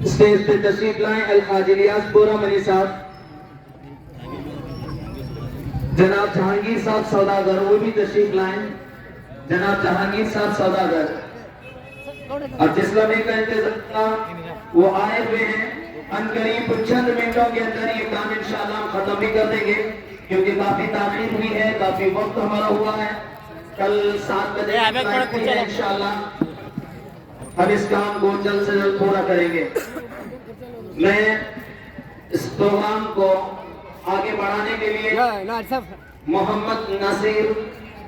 Stage پہ تشریف لائیں الحاج الیاس پورا منی صاحب، جناب جہانگیر صاحب سوداگر وہ بھی تشریف لائیں، جناب جہانگیر صاحب سوداگر، اور جس لمحے کا انتظار تھا وہ آئے ہوئے ہیں، ان قریب چند منٹوں کے اندر یہ کام انشاءاللہ ہم ختم بھی کر دیں گے کیونکہ کافی تاخیر ہوئی ہے، کافی وقت ہمارا ہوا ہے، کل 7 بجے ہے انشاءاللہ ہم اس کام کو جلد سے جلد پورا کریں گے۔ میں اس پروگرام کو آگے بڑھانے کے لیے محمد ناصر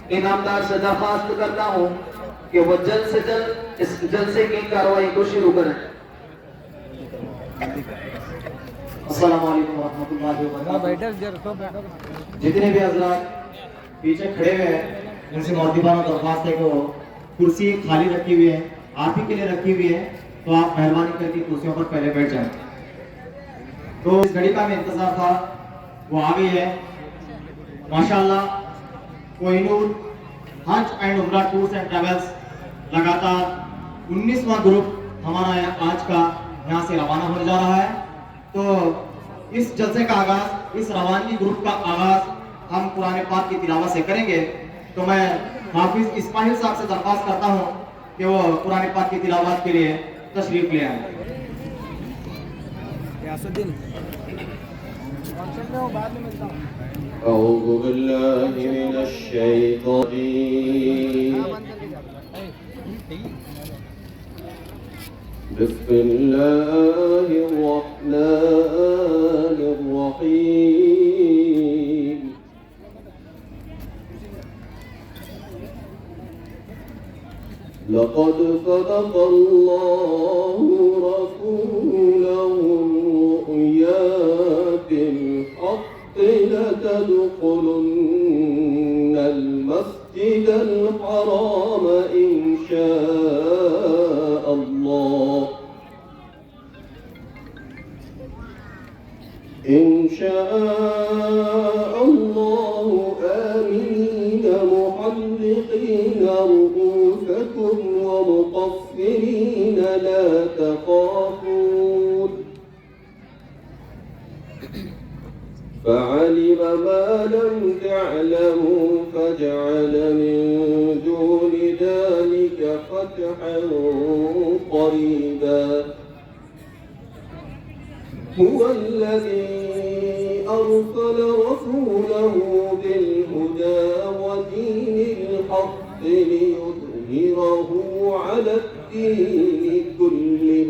انعامدار سے درخواست کرتا ہوں کہ وہ جلد سے جلد اس جلسے کی کارروائی کو شروع کریں۔ السلام علیکم ورحمۃ اللہ وبرکاتہ۔ جتنے بھی حضرات پیچھے کھڑے ہوئے ہیں ان سے مؤدبانہ درخواست ہے کہ وہ کرسی خالی رکھی ہوئی ہے، آپ ہی کے لیے رکھی ہوئی ہے، تو آپ مہربانی کر کے کرسیوں پر پہلے بیٹھ جائیں۔ تو اس گھڑی کا ہمیں انتظار تھا، وہ آ گئی ہے ماشاءاللہ۔ کوہ نور حج اینڈ عمرہ ٹورز اینڈ ٹریولز لگاتار 19واں گروپ ہمارا آج کا یہاں سے روانہ ہونے جا رہا ہے۔ تو اس جلسے کا آغاز، اس روانگی گروپ کا آغاز ہم قرآن پاک کی تلاوت سے کریں گے۔ تو میں حافظ اسماعیل صاحب سے درخواست کرتا ہوں کہ وہ قرآن پاک کی تلاوت کے لیے تشریف لے آئیں۔ أعوذ بالله من الشيطان بسم الله الرحمن الرحيم لقد صدق الله رسوله الرؤيا بالحق لتدخلن المسجد الحرام إن شاء الله آمنين محلقين رؤوسكم ومقصرين لا تخافون فعلم ما لم تعلموا فجعل من دون ذلك فتحا قريبا هو الذي أرسل رسوله بالهدى ودين الحق ليظهره على الدين كله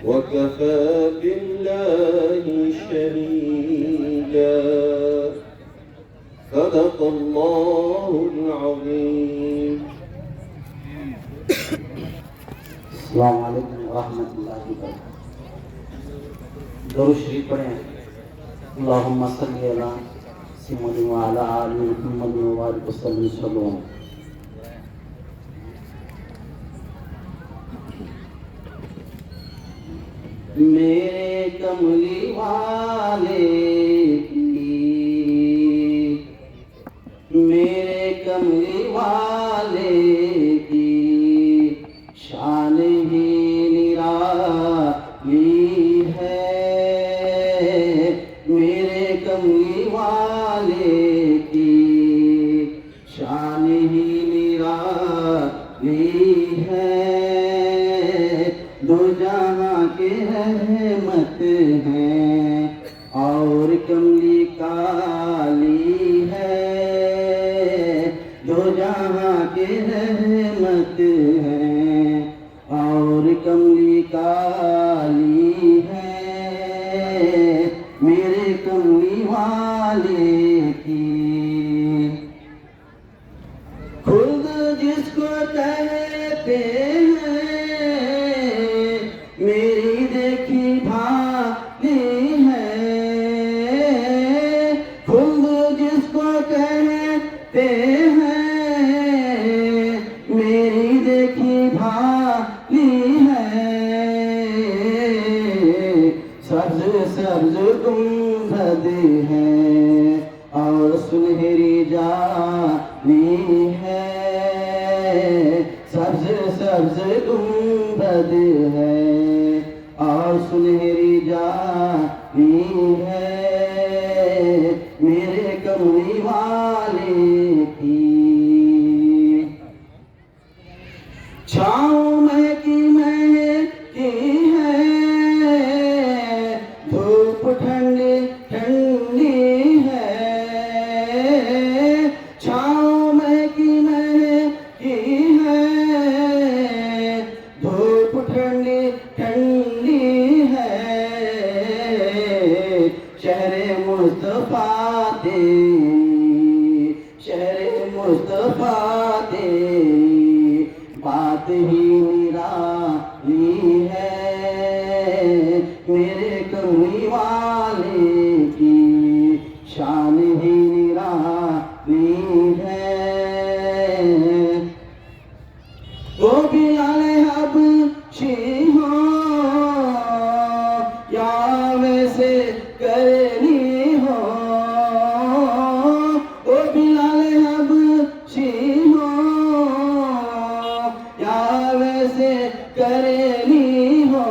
وكفى بالله شهيدا صدق الله العظيم۔ السلام علیکم ورحمۃ اللہ وبرکاتہ۔ درود شریف پڑھیں۔ اللہم صلی علی محمد وعلی آل محمد وبارک وسلم صلی اللہ۔ میرے کملی والے کی، میرے کملی والے کی شان ہی نرالی ہے، میرے کملی والے کی شان ہی نرالی ہے، دو جہاں کے رحمت ہیں اور کملی کالی ہے، دو جہاں کے رحمت ہیں اور کملی کالی ہے، میرے کملی والے کی خود جس کو کہتے ہیں میری دیکھی بھالی ہے، خود جس کو کہتے ہیں میری دیکھی بھالی ہے، سبز سبز گنبد ہے اور سنہری جالی ہے، سبز لفظ گنبد ہے اور سنہری جالی ہے میرے کملی والے کی چھاؤں میں کی ہے دھوپ ٹھنڈی ٹھنڈی ہے چھاؤں میں کی ہے دھوپ ٹھنڈی ٹھنڈی ہے شہر مصطفیٰ تیری شہر مصطفیٰ تیری بات ہی نرالی ہے میرے کملی والے کی شان ہی نرالی ہے وہ بلال حبشی ہو یا ویسے کرنی ہو وہ بلال حبشی ہو یا ویسے کرنی ہو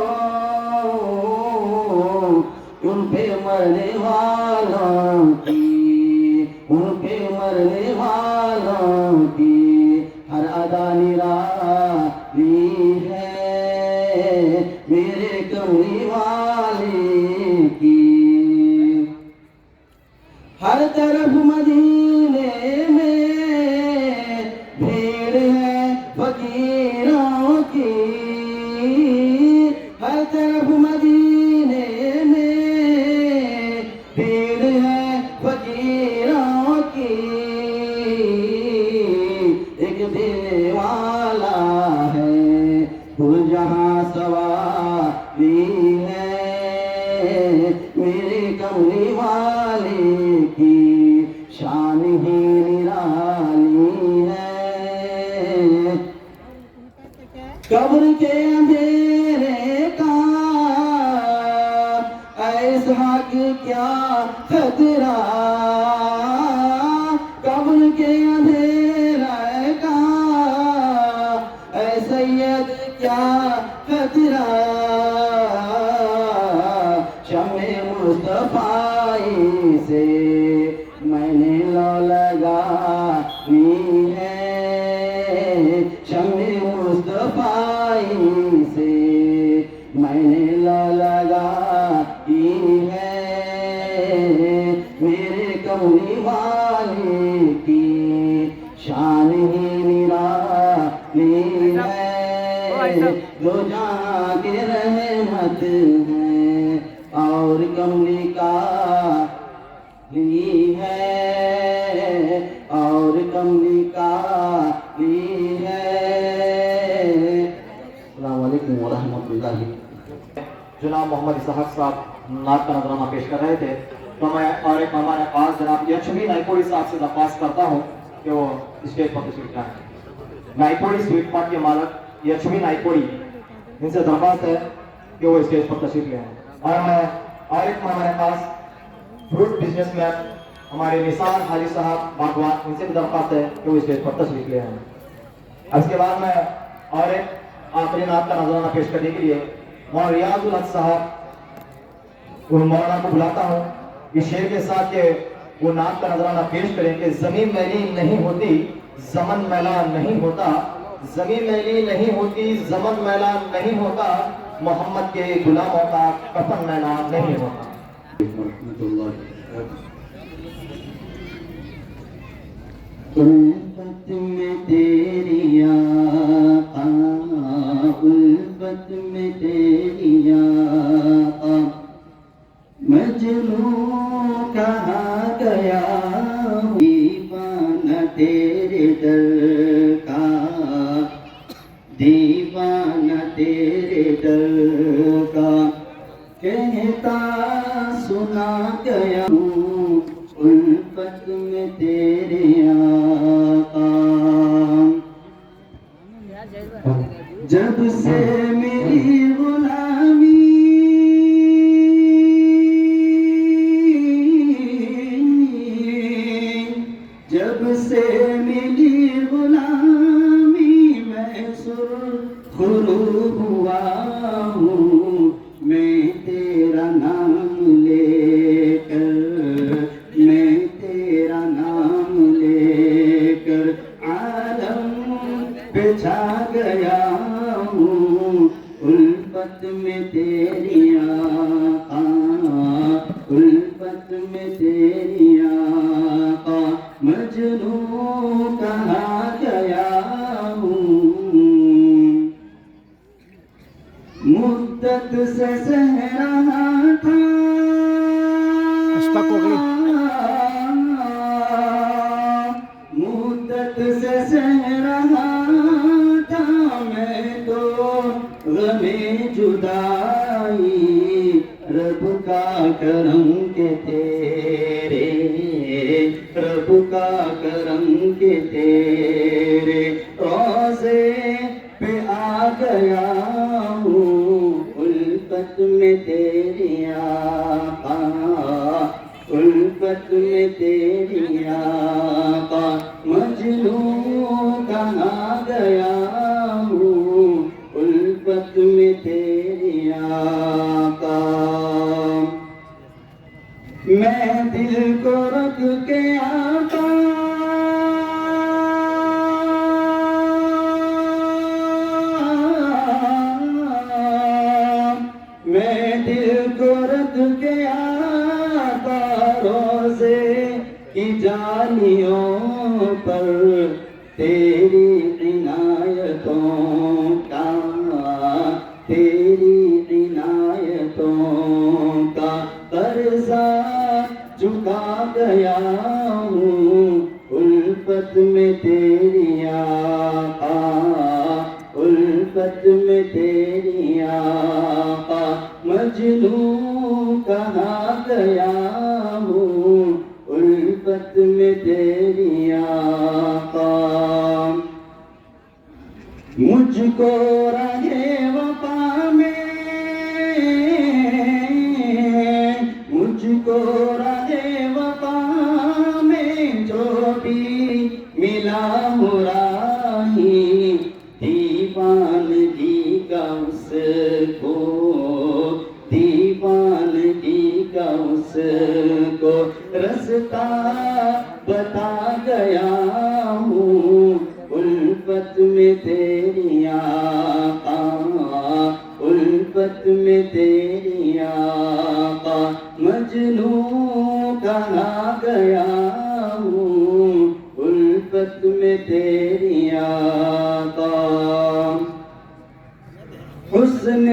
ان پہ مرنے والوں کی ان پہ مرنے والوں کی ہر ادا نرالی ہے میرے کملی والے کی ہر طرف مدینے میں بھیڑ ہے فقیروں کی ہر طرف مدینے میں بھیڑ ہے فقیروں کی ایک دل والا ہے پور جہاں سواری ہے میرے کملی والے کی شان ہی نرالی ہے قبر کے اندھیرے کا اسحاق کیا خطرہ قبر کے اندھیرے کا اے سید کیا خطرہ شمع مصطفیٰ سے میں نے لو لگانی ہے شمع مصطفیٰ سے میں نے لو لگانی ہے میرے کملی والے کی شان ہی نرالی ہے دو جہاں کے رحمت ہے اور کملی کا لی ہے اور کملی کا لی ہے السلام علیکم ورحمۃ اللہ جناب محمد اسحاق صاحب نعت کا نظرانہ پیش کر رہے تھے تو میں اور ایک مہمان خاص جناب یچھوی نائپوڑی صاحب سے درخواست کرتا ہوں کہ وہ اسٹیج پر تشریف لائیں نائپوڑی سویٹ مارٹ کے مالک یچھوی نائپوڑی ان سے درخواست ہے کہ وہ اسٹیج پر تشریف لے آئیں اور میں اور ایک مہمان خاص فروٹ بزنس مین ہمارے نثار حاجی صاحب باغوان ان سے بھی درخواست ہے کہ وہ اسٹیج پر تشریف لے آئیں اس کے بعد میں اور ایک آخری نعت کا نظرانہ پیش کرنے کے لیے مولانا ریاض الحق صاحب ان مولانا کو بلاتا ہوں اس شعر کے ساتھ کہ وہ نعت کا نظرانہ پیش کریں کہ زمین میلی نہیں ہوتی زمن میلا نہیں ہوتا زمین میلی نہیں ہوتی زمن میلا نہیں ہوتا محمد کے غلاموں کا کفن میلا نہیں ہوتا الفت میں تیری آقا الفت میں تیری آقا مجنون کہاں گیا دیوانہ تیرے در کا دیوانہ تیرے در کا کہتا سنا گیا الفت میں تیرے آقا جب سے میری غلامی جب سے میری غلامی میں سر غروب ہوا ہوں میں تیرا نام لے کر، میں تیرا نام لے کر عالم پہ چھا گیا ہوں، الفت میں تیری آقا، الفت میں تیری آقا، مجنوں کہا گیا ہوں، مدت سے سہ رہا تھا اسٹک ہو گئی مدت سے سہ رہا تھا میں تو غم جدائی، رب کا کرم کے تیرے، رب کا کرم کے تیرے روضے پہ آ گیا ہوں، الفت میں تیری آقا، الفت میں تیری آقا، مجنوں کہا گیا ہوں، الفت میں تیری آقا، میں دل کو رکھ کے آقا میں دل کو رکھ کے آقا، روزے کی جالیوں پر تیری عنایتوں کا، تیری عنایتوں کا قرضہ چکا گیا ہوں، الفت میں تیری آقا، الفت میں تیری آقا، مجنوں کہا گیا ہوں، الفت میں تیری آقا، مجھ کو رہے وفا میں، مجھ کو رہے وفا میں جو بھی ملا ہو راہی، دیوانگی کا اس کو، دیوانگی کا اس کو رستہ بتا گیا ہوں، الفت میں تیری آقا، الفت میں تیری آقا، مجنوں کہا گیا ہوں، الفت میں تیری آقا، حسن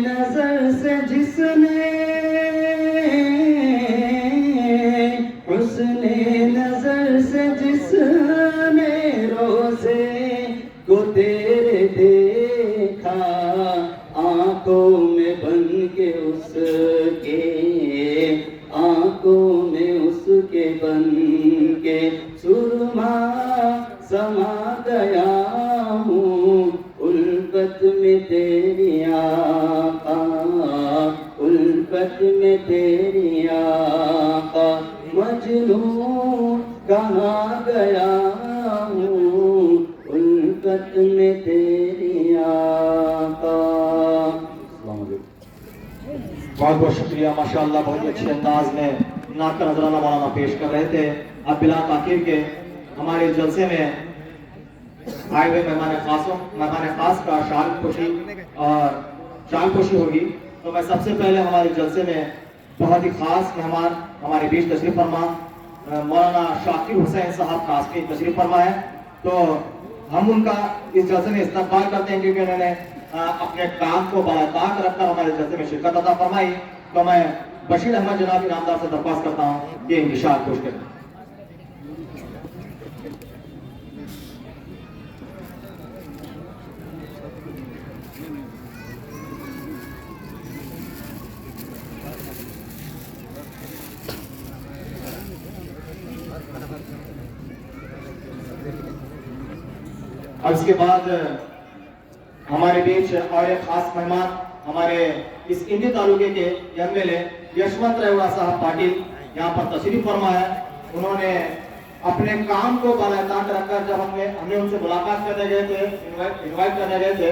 نظر سے جس نے، حسن نظر سے جس نے روزے کو تیرے دیکھا، آنکھوں میں بن کے اس کے، آنکھوں میں اس کے بن کے سرما سما گیا ہوں، الفت میں تیری آقا، الفت میں تیری آقا، مجنوں کہا گیا ہوں، الفت میں تیری آقا۔ السلام علیکم۔ بہت بہت شکریہ، ماشاءاللہ بہت ہی اچھے انداز میں نعت کا نذرانہ مولانا پیش کر رہے تھے۔ اب بلا تاخیر کے ہمارے جلسے میں آئے ہوئے مہمان خاص کا شال پوشی اور شال پوشی ہوگی، تو میں سب سے پہلے ہمارے جلسے میں بہت ہی خاص مہمان ہمارے بیچ تشریف فرما مولانا شاکر حسین صاحب قاسمی تشریف فرما ہے، تو ہم ان کا اس جلسے میں استقبال کرتے ہیں کیونکہ انہوں نے اپنے کام کو بالاتاق رکھ کر ہمارے جلسے میں شرکت عطا فرمائی، تو میں بشیر احمد جناب انعامدار سے درخواست کرتا ہوں کہ انشاء پیش کریں۔ اور اس کے بعد ہمارے بیچ اور ایک خاص مہمان ہمارے اس انڈی تعلقے کے ایم ایل اے یشونت ریوڑا صاحب پاٹل یہاں پر تشریف فرما ہے۔ انہوں نے اپنے کام کو بالاتاق رکھ کر جب ہم نے ان سے ملاقات کرنے گئے تھے، انوائٹ کرنے گئے تھے،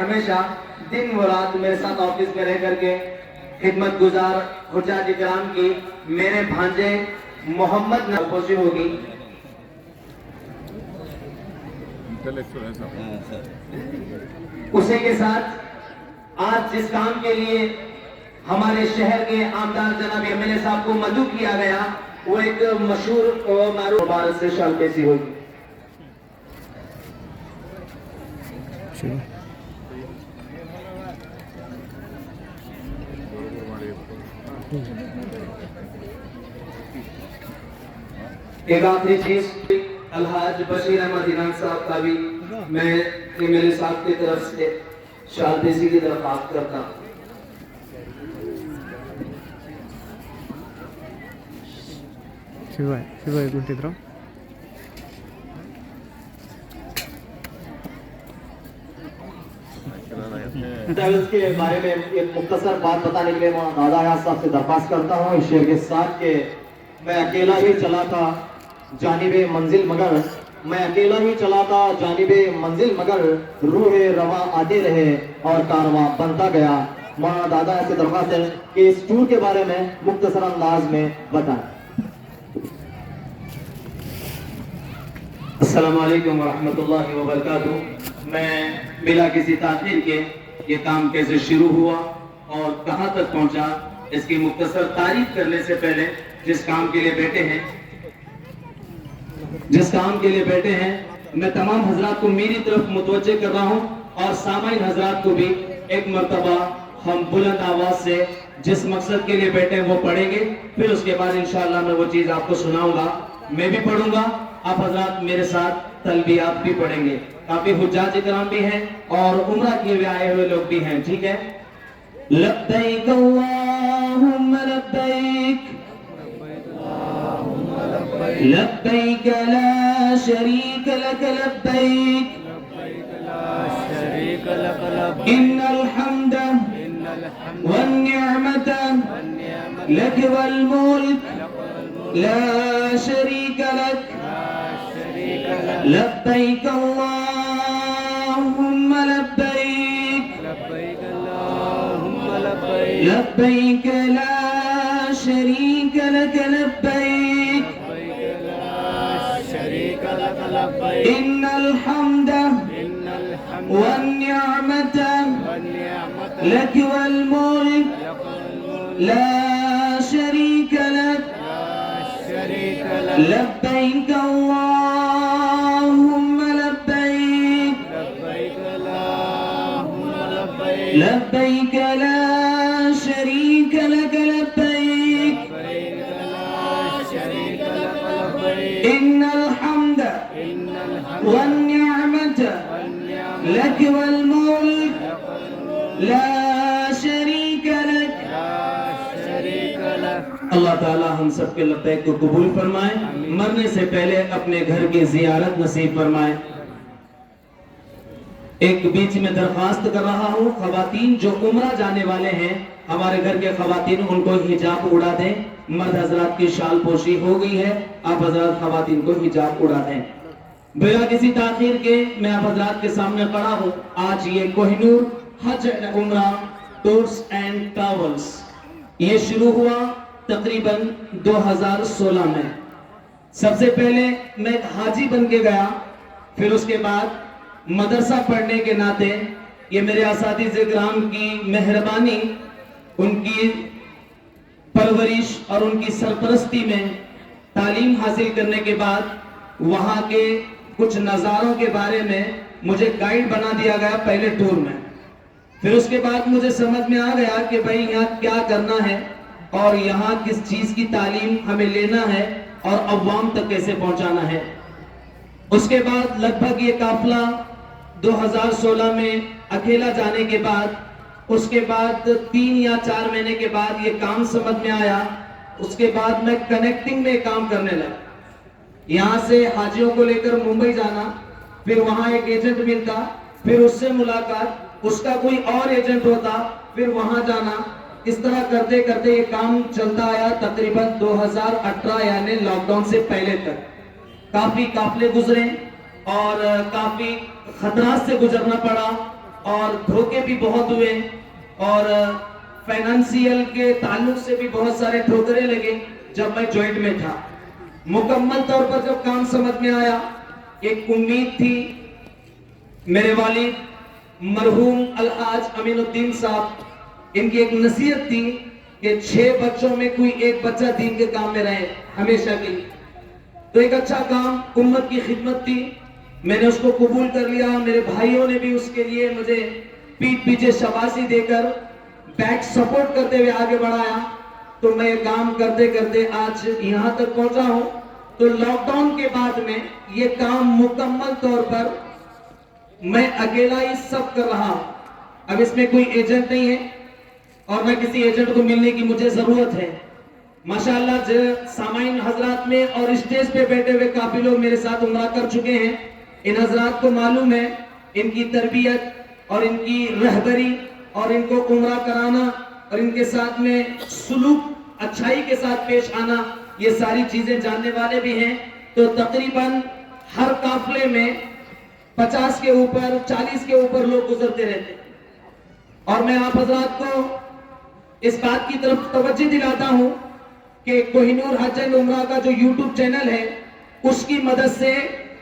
ہمیشہ دن و رات میرے ساتھ آفس میں رہ کر کے خدمت گزار حجاج کرام کی میرے بھانجے محمد نوشی ہوگی. اسی کے ساتھ آج جس کام کے لیے ہمارے شہر کے آمدار جناب ایم ایل اے صاحب کو مدعو کیا گیا وہ ایک مشہور و معروف عبارت سے شال پیشی ہوگی. ایک آخری چیز الحاج بشیر احمد انعام صاحب کا بھی میں ایم ایل اے صاحب کی طرف سے شال پیشی کی درخواست کرتا ہوں. اس کے بارے میں ایک مختصر بات بتانے کے لیے میں دادا حیات صاحب سے درخواست کرتا ہوں اس شعر کے ساتھ کہ میں اکیلا ہی چلا تھا جانب منزل مگر میں اکیلا ہی چلا تھا جانب منزل مگر روح رواں آتے رہے اور کارواں بنتا گیا. مولانا دادا سے درخواست ہے کہ اس ٹور کے بارے میں مختصر انداز میں بتائیں. السلام علیکم ورحمۃ اللہ وبرکاتہ. میں بلا کسی تاخیر کے یہ کام کیسے شروع ہوا اور کہاں تک پہنچا اس کی مختصر تعریف کرنے سے پہلے جس کام کے لیے بیٹھے ہیں میں تمام حضرات کو میری طرف متوجہ کر رہا ہوں اور سامعین حضرات کو بھی ایک مرتبہ ہم بلند آواز سے جس مقصد کے لیے بیٹھے ہیں وہ پڑھیں گے. پھر اس کے بعد انشاءاللہ میں وہ چیز آپ کو سناؤں گا. میں بھی پڑھوں گا, آپ حضرات میرے ساتھ تلبیات بھی پڑھیں گے. کافی حجاج کرام بھی ہیں اور عمرہ کیے ہوئے آئے ہوئے لوگ بھی ہیں. ٹھیک ہے. لبیک اللہم لبیک لبیک لا شریک لک لبیک ان الحمد والنعمت لک والملک لا شریک لک لبیک اللہم لبیک لبیک لا شریک لک لبیک ان الحمد والنعمت لک والملک لا شریک لک لبیک اللہم لبیک لبیک لا شریک لک لبیک ان الحمد والنعمت لک والملک لا شریک لک. اللہ تعالی ہم سب کے لبیک کو قبول فرمائے. مرنے سے پہلے اپنے گھر کی زیارت نصیب فرمائے. ایک بیچ میں درخواست کر رہا ہوں, خواتین جو عمرہ جانے والے ہیں ہمارے گھر کے خواتین ان کو حجاب اڑا دیں. مرد حضرات کی شال پوشی ہو گئی ہے, آپ حضرات خواتین کو حجاب اڑا دیں. بلا کسی تاخیر کے میں آپ حضرات کے سامنے کھڑا ہوں. آج یہ کوہ نور حج عمرہ ٹورز اینڈ ٹریولز یہ شروع ہوا تقریباً 2016 میں. سب سے پہلے میں ایک حاجی بن کے گیا, پھر اس کے بعد مدرسہ پڑھنے کے ناطے یہ میرے اساتذہ کرام کی مہربانی, ان کی پرورش اور ان کی سرپرستی میں تعلیم حاصل کرنے کے بعد وہاں کے کچھ نظاروں کے بارے میں مجھے گائیڈ بنا دیا گیا پہلے ٹور میں. پھر اس کے بعد مجھے سمجھ میں آ گیا کہ بھئی یہاں کیا کرنا ہے اور یہاں کس چیز کی تعلیم ہمیں لینا ہے اور عوام تک کیسے پہنچانا ہے. اس کے بعد لگ بھگ یہ قافلہ 2016 میں اکیلا جانے کے بعد, اس کے بعد 3 یا 4 مہینے کے بعد یہ کام سمجھ میں آیا. اس کے بعد میں کنیکٹنگ میں کام کرنے لگا. یہاں سے حاجیوں کو لے کر ممبئی جانا, پھر وہاں ایک ایجنٹ ملتا, پھر اس سے ملاقات, اس کا کوئی اور ایجنٹ ہوتا, پھر وہاں جانا. اس طرح کرتے کرتے یہ کام چلتا آیا تقریباً 2018 یعنی لاک ڈاؤن سے پہلے تک. کافی قافلے گزرے, اور کافی خطرات سے گزرنا پڑا اور دھوکے بھی بہت ہوئے اور فائنانسیل کے تعلق سے بھی بہت سارے ٹھوکرے لگے جب میں جوائنٹ میں تھا. مکمل طور پر جب کام سمجھ میں آیا، ایک امید تھی. میرے والد مرحوم الحاج امین الدین صاحب، ان کی ایک نصیحت تھی کہ 6 بچوں میں کوئی ایک بچہ دین کے کام میں رہے ہمیشہ کے لیے. تو ایک اچھا کام، امت کی خدمت تھی، میں نے اس کو قبول کر لیا. میرے بھائیوں نے بھی اس کے لیے مجھے پیٹھ پیچھے شاباشی دے کر بیک سپورٹ کرتے ہوئے آگے بڑھایا. تو میں یہ کام کرتے کرتے آج یہاں تک پہنچا ہوں. تو لاک ڈاؤن کے بعد میں یہ کام مکمل طور پر میں اکیلا ہی سب کر رہا ہوں. اب اس میں کوئی ایجنٹ نہیں ہے اور نہ کسی ایجنٹ کو ملنے کی مجھے ضرورت ہے. ماشاءاللہ سامعین حضرات میں اور اسٹیج پہ بیٹھے ہوئے کافی لوگ میرے ساتھ عمرہ کر چکے ہیں. ان حضرات کو معلوم ہے ان کی تربیت اور ان کی رہبری اور ان کو عمرہ کرانا اور ان کے ساتھ میں سلوک اچھائی کے ساتھ پیش آنا، یہ ساری چیزیں جاننے والے بھی ہیں. تو تقریباً ہر قافلے میں 50 کے اوپر 40 کے اوپر لوگ گزرتے رہتے ہیں. اور میں آپ حضرات کو اس بات کی طرف توجہ دلاتا ہوں کہ کوہ نور حج اینڈ عمرہ کا جو یوٹیوب چینل ہے، اس کی مدد سے،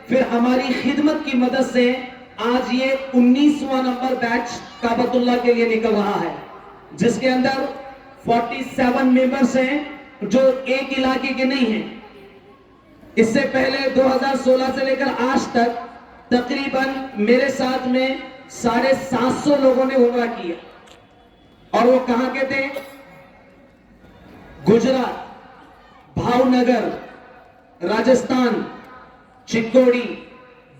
پھر ہماری خدمت کی مدد سے آج یہ 19واں نمبر بیچ کعبۃ اللہ کے لیے نکل رہا ہے، جس کے اندر 47 ممبرز ہیں جو ایک علاقے کے نہیں ہیں. اس سے پہلے 2016 سے لے کر آج تک تقریباً میرے ساتھ میں 750 لوگوں نے عمرہ کیا. اور وہ کہاں کے تھے؟ گجرات، بھاؤ نگر، راجستھان، چکوڑی،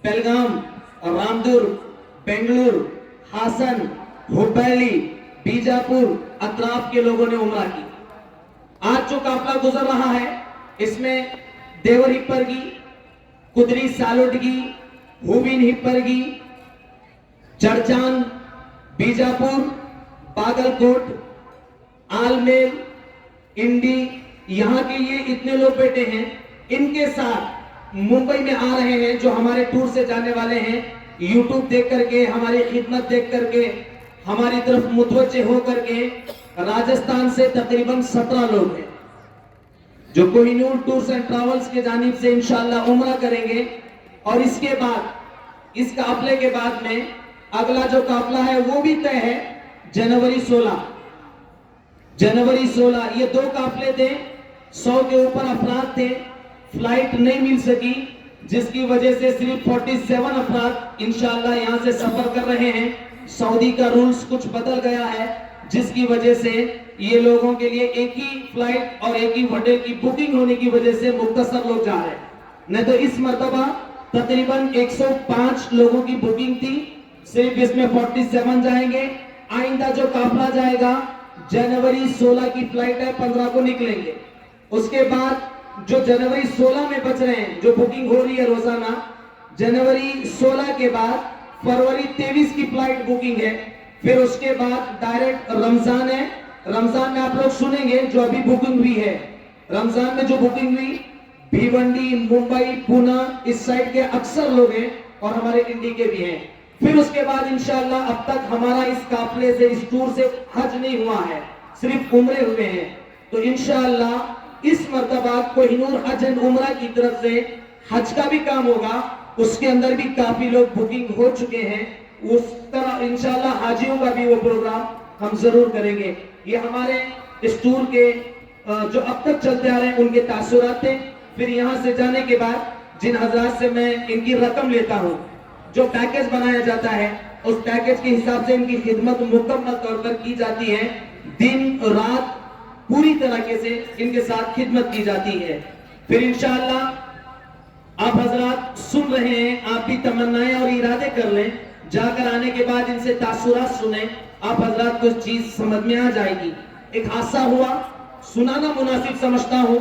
بیلگام، رامدور، بنگلور، ہاسن، ہبیلی، بیجاپور اطراف کے لوگوں نے عمرہ کی. آج جو قافلہ گزر رہا ہے اس میں دیور ہپرگی، کدری سالوٹگی، ہوبین ہپرگی، چڑچان، بیجاپور، باگل کوٹ، آلمیل، انڈی، یہاں کے یہ اتنے لوگ بیٹھے ہیں. ان کے ساتھ ممبئی میں آ رہے ہیں جو ہمارے ٹور سے جانے والے ہیں. یوٹیوب دیکھ کر کے، ہماری خدمت دیکھ کر کے، ہماری طرف متوجہ ہو کر کے راجستھان سے تقریباً 17 لوگ ہیں جو Koh Noor tours and travels کے جانب سے انشاءاللہ عمرہ کریں گے. اور اس کے بعد، اس قافلے کے بعد میں اگلا جو قافلہ ہے وہ بھی طے ہے. جنوری 16 یہ 2 قافلے تھے، 100 کے اوپر افراد تھے. فلائٹ نہیں مل سکی جس کی وجہ سے صرف 47 افراد انشاءاللہ یہاں سے سفر کر رہے ہیں. سعودی کا رولز کچھ بدل گیا ہے جس کی وجہ سے یہ لوگوں کے لیے ایک ہی فلائٹ اور ایک ہی ہوٹل کی بکنگ ہونے کی وجہ سے مختصر لوگ جا رہے ہیں. نہیں تو اس مرتبہ تقریباً 105 لوگوں کی بکنگ تھی، صرف اس میں 47 جائیں گے. آئندہ جو قافلہ جائے گا جنوری 16 کی فلائٹ ہے، 15 کو نکلیں گے. اس کے بعد جو جنوری 16 میں بچ رہے ہیں جو بکنگ ہو رہی ہے روزانہ، جنوری 16 کے بعد فروری 23 کی فلائٹ بکنگ ہے. پھر اس کے بعد ڈائریکٹ رمضان ہے. رمضان میں آپ لوگ سنیں گے جو ابھی بکنگ ہوئی ہے، رمضان میں جو بکنگ ہوئی بھیونڈی، ممبئی، پونا، اس سائڈ کے اکثر لوگ ہیں اور ہمارے انڈی کے بھی ہیں. پھر اس کے بعد انشاءاللہ اب تک ہمارا اس قافلے سے، اس ٹور سے حج نہیں ہوا ہے، صرف عمرے ہوئے ہیں. تو انشاءاللہ اس مرتبہ کوہ نور حج اینڈ عمرہ کی طرف سے حج کا بھی کام ہوگا. اس کے اندر بھی کافی لوگ بکنگ ہو چکے ہیں. اس طرح انشاءاللہ حاجیوں کا بھی وہ پروگرام ہم ضرور کریں گے. یہ ہمارے اس ٹور کے جو اب تک چلتے آ رہے ہیں ان کے تاثرات تھے. پھر یہاں سے جانے کے بعد جن حضرات سے میں ان کی رقم لیتا ہوں، جو پیکیج بنایا جاتا ہے اس پیکیج کے حساب سے ان کی خدمت مکمل طور پر کی جاتی ہے. دن رات پوری طریقے سے ان کے ساتھ خدمت کی جاتی ہے. پھر انشاءاللہ آپ حضرات سن رہے ہیں، آپ بھی تمنائیں اور ارادے کر لیں. جا کر آنے کے بعد ان سے تاثرات سنیں، آپ حضرات کو چیز سمجھ میں آ جائے گی. ایک حادثہ ہوا، سنانا مناسب سمجھتا ہوں.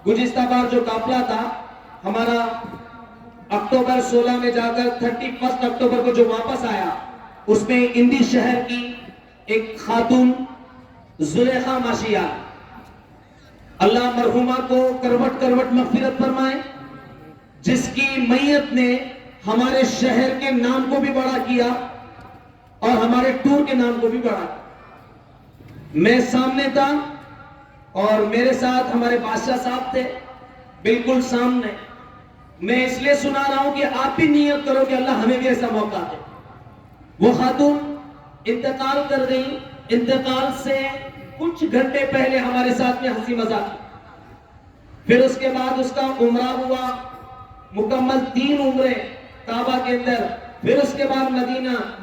گزشتہ بار جو قافلہ تھا ہمارا اکتوبر 16 میں جا کر 31 اکتوبر کو جو واپس آیا، اس میں انڈی شہر کی ایک خاتون زلیخا ماشیہ، اللہ مرحومہ کو کروٹ کروٹ مغفرت فرمائے، جس کی میت نے ہمارے شہر کے نام کو بھی بڑا کیا اور ہمارے ٹور کے نام کو بھی بڑا کیا۔ میں سامنے تھا اور میرے ساتھ ہمارے بادشاہ صاحب تھے بالکل سامنے۔ میں اس لیے سنا رہا ہوں کہ آپ بھی نیت کرو کہ اللہ ہمیں بھی ایسا موقع دے۔ وہ خاتون انتقال کر گئی، انتقال سے کچھ گھنٹے پہلے ہمارے ساتھ میں ہنسی مذاق، پھر اس کے بعد اس کا عمرہ ہوا، مکمل 3 عمرے کعبہ کے اندر، پھر اس کے بعد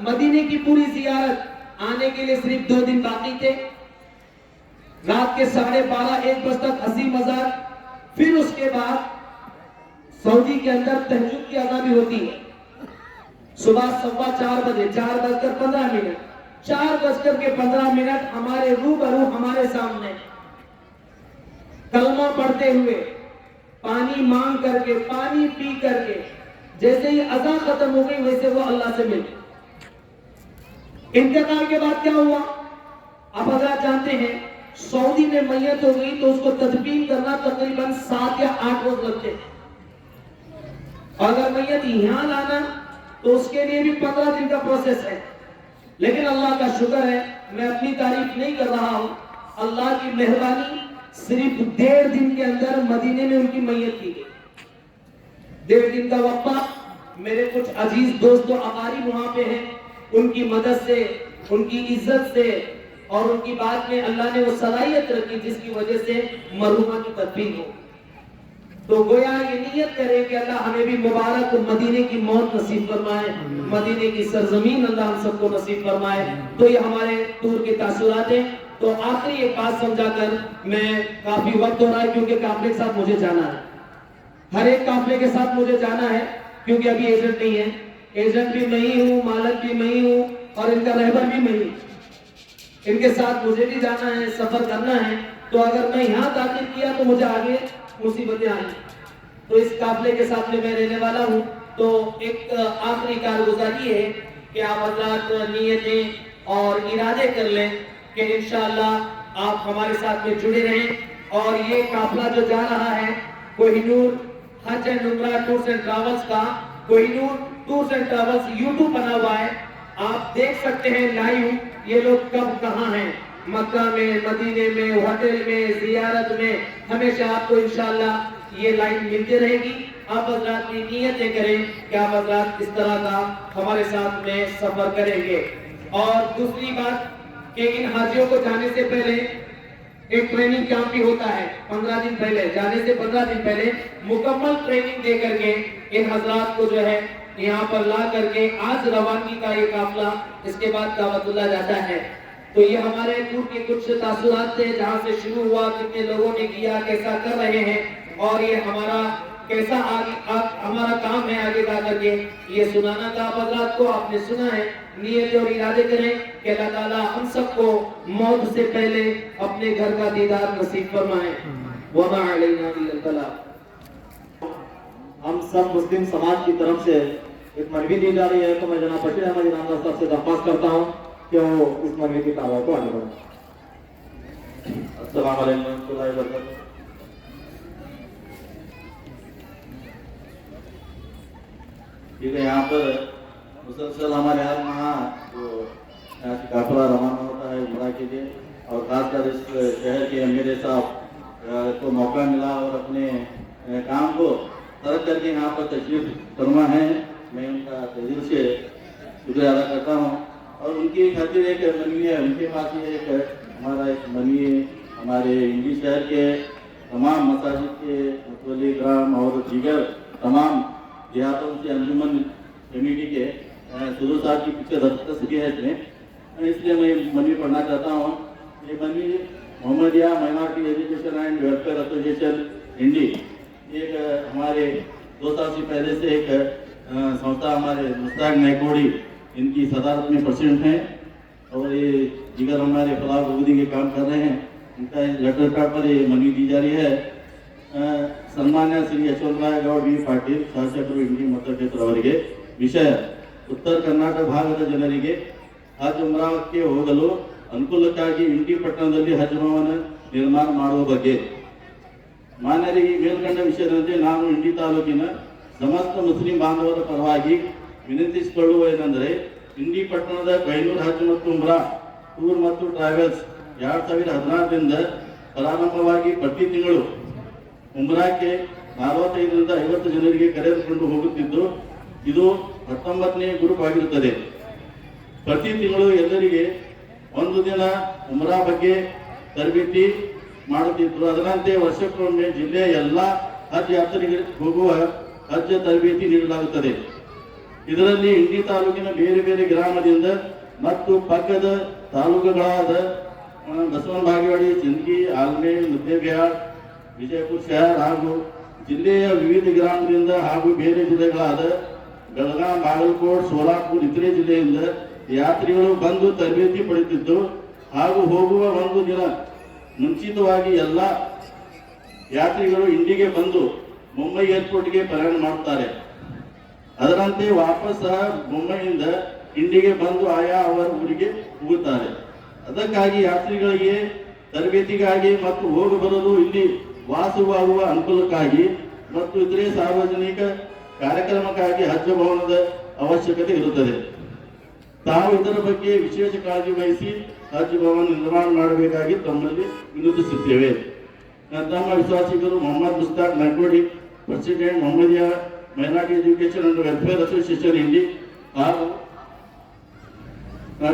مدینے کی پوری زیارت آنے کے لیے صرف 2 دن باقی تھے۔ رات کے 12:30-1 بجے تک ہنسی مذاق، پھر اس کے بعد سعودی کے اندر تہجد کی اذان بھی ہوتی ہے صبح 4:15 بجے، 4:15 4:15 ہمارے روبرو ہمارے سامنے کلمہ پڑھتے ہوئے، پانی مانگ کر کے، پانی پی کر کے، جیسے ہی اذان ختم ہو گئی ویسے وہ اللہ سے مل گئے۔ انتقال کے بعد کیا ہوا آپ حضرات جانتے ہیں، سعودی میں میت ہو گئی تو اس کو تدفین کرنا تقریباً 7 یا 8 روز لگتے ہیں، اور اگر میت یہاں لانا تو اس کے لیے بھی 15 دن کا پروسیس ہے۔ لیکن اللہ کا شکر ہے، میں اپنی تعریف نہیں کر رہا ہوں، اللہ کی مہربانی، صرف 1.5 دن کے اندر مدینے میں ان کی میت کی گئی۔ 1.5 دن کا وقفہ، میرے کچھ عزیز دوست و اقارب وہاں پہ ہیں، ان کی مدد سے، ان کی عزت سے اور ان کی بات میں اللہ نے وہ صلاحیت رکھی جس کی وجہ سے مرحومہ کی تدفین ہو۔ تو گویا یہ نیت کرے کہ اللہ ہمیں بھی مبارک مدینے کی موت نصیب فرمائے، مدینے کی سرزمین اللہ ہم سب کو نصیب فرمائے۔ تو یہ ہمارے ٹور کے تاثرات ہیں۔ تو آخری ایک بات سمجھا کر، میں کافی وقت ہو رہا ہے کیونکہ قافلے کے ساتھ مجھے جانا ہے، ہر ایک قافلے کے ساتھ مجھے جانا ہے، کیونکہ ابھی ایجنٹ نہیں ہے، ایجنٹ بھی میں ہی ہوں، مالک بھی میں ہی ہوں اور ان کا رہبر بھی میں ہی ہوں، ان کے ساتھ مجھے بھی جانا ہے، سفر کرنا ہے۔ تو اگر میں یہاں داخل کیا تو مجھے آگے مصیبتیں آئیں، تو اس قافلے کے ساتھ میں رہنے والا ہوں۔ تو ایک آخری کارگزاری ہے کہ آپ حضرات نیتیں اور ارادے کر لیں کہ انشاءاللہ آپ ہمارے ساتھ میں جڑے رہیں۔ اور یہ قافلہ جو جا رہا ہے کوہ نور حج اینڈ عمرہ ٹورز اینڈ ٹریولز کا، Koh Noor tours and travels YouTube بنا ہوا ہے، آپ دیکھ سکتے ہیں لائیو یہ لوگ کب کہاں ہیں، مکہ میں، مدینے میں، ہوٹل میں، زیارت میں، ہمیشہ آپ کو انشاءاللہ یہ لائن ملتی رہے گی۔ آپ حضرات کی نیتیں کریں کہ آپ حضرات اس طرح کا ہمارے ساتھ میں سفر کریں گے۔ اور دوسری بات کہ ان حاجیوں کو جانے سے پہلے ایک ٹریننگ کیمپ بھی ہوتا ہے، 15 دن پہلے، جانے سے 15 دن پہلے مکمل ٹریننگ دے کر کے ان حضرات کو جو ہے یہاں پر لا کر کے آج روانگی کا یہ قافلہ اس کے بعد دعوت اللہ جاتا ہے۔ تو یہ ہمارے ٹور کے کچھ تاثرات تھے، جہاں سے شروع ہوا، کتنے لوگوں نے کیا، کیسا کر رہے ہیں، اور یہ ہمارا کیسا ہمارا کام ہے آگے جا کر کے یہ سنانا تھا آپ حضرات کو۔ آپ نے سنا ہے، نیت اور ارادے کریں کہ اللہ تعالیٰ ہم سب کو موت سے پہلے اپنے گھر کا دیدار نصیب فرمائے۔ وما علینا الا البلاغ۔ ہم سب مسلم سماج کی طرف سے ایک منوی دی جا رہی ہے، تو میں جناب بشیر احمد انعام صاحب سے درخواست کرتا ہوں کہ وہ اس منوی کی دعوت کو آگے بڑھائیں۔ السلام علیکم ورحمۃ اللہ وبرکاتہ۔ ٹھیک ہے، یہاں پر مسلسل ہمارے ہر ماہ جو یہاں سے قافلہ روانہ ہوتا ہے عمرہ کے لیے، اور خاص کر اس شہر کے امیر صاحب کو موقع ملا اور اپنے کام کو ترک کر کے یہاں پر تشریف فرما ہے، میں ان کا دل سے شکریہ ادا کرتا ہوں۔ اور ان کی خاطر ایک منوی ہے، ان کے پاس یہ ایک ہمارا ایک منوی ہے، ہمارے انڈی شہر کے تمام مساجد کے متولی کرام اور دیگر تمام دیہاتوں سے انجمن کمیٹی کے سرور صاحب کی پیچھے دستخط کی ہے اس لیے میں منوی پڑھنا چاہتا ہوں۔ یہ Manvi Mohammadiya minority education and welfare association Indi, ایک ہمارے 2 سال سے پہلے سے ایک سنستھا ہمارے مستاق نیکوڑی ان کی صدارت میں پریزیڈنٹ ہیں، اور یہ دیگر ہمارے فلاح بہبودی کے کام کر رہے ہیں۔ ان کا لیٹر پیڈ پر یہ منوی دی جا رہی ہے۔ ಸನ್ಮಾನ್ಯ ಶ್ರೀ ಯಶವಂತರಾಯ ಗೌಡ ವಿ ಪಾಟೀಲ್ ಶಾಸಕರು ಇಂಡಿ ಮತಕ್ಷೇತ್ರವರಿಗೆ ವಿಷಯ ಉತ್ತರ ಕರ್ನಾಟಕ ಭಾಗದ ಜನರಿಗೆ ಹಜ್ ಉಮ್ರಾಕ್ಕೆ ಹೋಗಲು ಅನುಕೂಲಕ್ಕಾಗಿ ಇಂಡಿ ಪಟ್ಟಣದಲ್ಲಿ ಹಜ್ ಭವನ ನಿರ್ಮಾಣ ಮಾಡುವ ಬಗ್ಗೆ ಮಾನ್ಯರಿಗೆ ಮೇಲ್ಕಂಡ ವಿಷಯದಂತೆ ನಾನು ಇಂಡಿ ತಾಲೂಕಿನ ಸಮಸ್ತ ಮುಸ್ಲಿಂ ಬಾಂಧವರ ಪರವಾಗಿ ವಿನಂತಿಸಿಕೊಳ್ಳುವುದೇನೆಂದರೆ ಇಂಡಿ ಪಟ್ಟಣದ ಕೊಹಿನೂರ್ ಹಜ್ ಮತ್ತು ಉಮ್ರಾ ಟೂರ್ ಮತ್ತು ಟ್ರಾವೆಲ್ಸ್ 2016ರಿಂದ ಪ್ರಾರಂಭವಾಗಿ ಪ್ರತಿ ತಿಂಗಳು ಉಮ್ರಾಕ್ಕೆ 45ರಿಂದ 50 ಜನರಿಗೆ ಕರೆದುಕೊಂಡು ಹೋಗುತ್ತಿದ್ದು ಇದು 19ನೇ ಗ್ರೂಪ್ ಆಗಿರುತ್ತದೆ. ಪ್ರತಿ ತಿಂಗಳು ಎಲ್ಲರಿಗೆ ಒಂದು ದಿನ ಉಮ್ರಾ ಬಗ್ಗೆ ತರಬೇತಿ ಮಾಡುತ್ತಿದ್ದು ಅದರಂತೆ ವರ್ಷಕ್ಕೊಮ್ಮೆ ಜಿಲ್ಲೆಯ ಎಲ್ಲ ಹಜ್ ಯಾತ್ರಿಗಳಿಗೆ ಹೋಗುವ ಹಜ್ ತರಬೇತಿ ನೀಡಲಾಗುತ್ತದೆ. ಇದರಲ್ಲಿ ಇಂಡಿ ತಾಲೂಕಿನ ಬೇರೆ ಬೇರೆ ಗ್ರಾಮದಿಂದ ಮತ್ತು ಪಕ್ಕದ ತಾಲೂಕುಗಳಾದ ಬಸವನ ಬಾಗೇವಾಡಿ, ಸಿಂದಗಿ, ಆಲ್ಮೇಲ್, ಮುದ್ದೇಬಿಹಾಳ್, ವಿಜಯಪುರ ಶಹರ ಹಾಗೂ ಜಿಲ್ಲೆಯ ವಿವಿಧ ಗ್ರಾಮದಿಂದ ಹಾಗೂ ಬೇರೆ ಜಿಲ್ಲೆಗಳಾದ ಬೆಳಗಾಂ, ಬಾಗಲಕೋಟ್, ಸೋಲಾಪುರ ಇತರೆ ಜಿಲ್ಲೆಯಿಂದ ಯಾತ್ರಿಗಳು ಬಂದು ತರಬೇತಿ ಪಡೆಯುತ್ತಿದ್ದು ಹಾಗೂ ಹೋಗುವ ಒಂದು ದಿನ ಮುಂಚಿತವಾಗಿ ಎಲ್ಲ ಯಾತ್ರಿಗಳು ಇಂಡಿಗೆ ಬಂದು ಮುಂಬೈ ಏರ್ಪೋರ್ಟ್ಗೆ ಪ್ರಯಾಣ ಮಾಡುತ್ತಾರೆ. ಅದರಂತೆ ವಾಪಸ್ ಸಹ ಮುಂಬೈಯಿಂದ ಇಂಡಿಗೆ ಬಂದು ಆಯಾ ಅವರ ಊರಿಗೆ ಹೋಗುತ್ತಾರೆ. ಅದಕ್ಕಾಗಿ ಯಾತ್ರಿಗಳಿಗೆ ತರಬೇತಿಗಾಗಿ ಮತ್ತು ಹೋಗಿ ಬರಲು ಇಲ್ಲಿ ವಾಸವಾಗುವ ಅನುಕೂಲಕ್ಕಾಗಿ ಮತ್ತು ಇತರೆ ಸಾರ್ವಜನಿಕ ಕಾರ್ಯಕ್ರಮಕ್ಕಾಗಿ ಹಜ್ ಭವನದ ಅವಶ್ಯಕತೆ ಇರುತ್ತದೆ. ತಾವು ಇದರ ಬಗ್ಗೆ ವಿಶೇಷ ಕಾಳಜಿ ವಹಿಸಿ ಹಜ್ ಭವನ ನಿರ್ಮಾಣ ಮಾಡಬೇಕಾಗಿ ತಮ್ಮಲ್ಲಿ ವಿನಂತಿಸುತ್ತೇವೆ. ತಮ್ಮ ವಿಶ್ವಾಸಿಗರು Mohammed Mushtaq Nagodi, president Mohammadiya minority education and welfare association Indi ಹಾಗೂ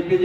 APJ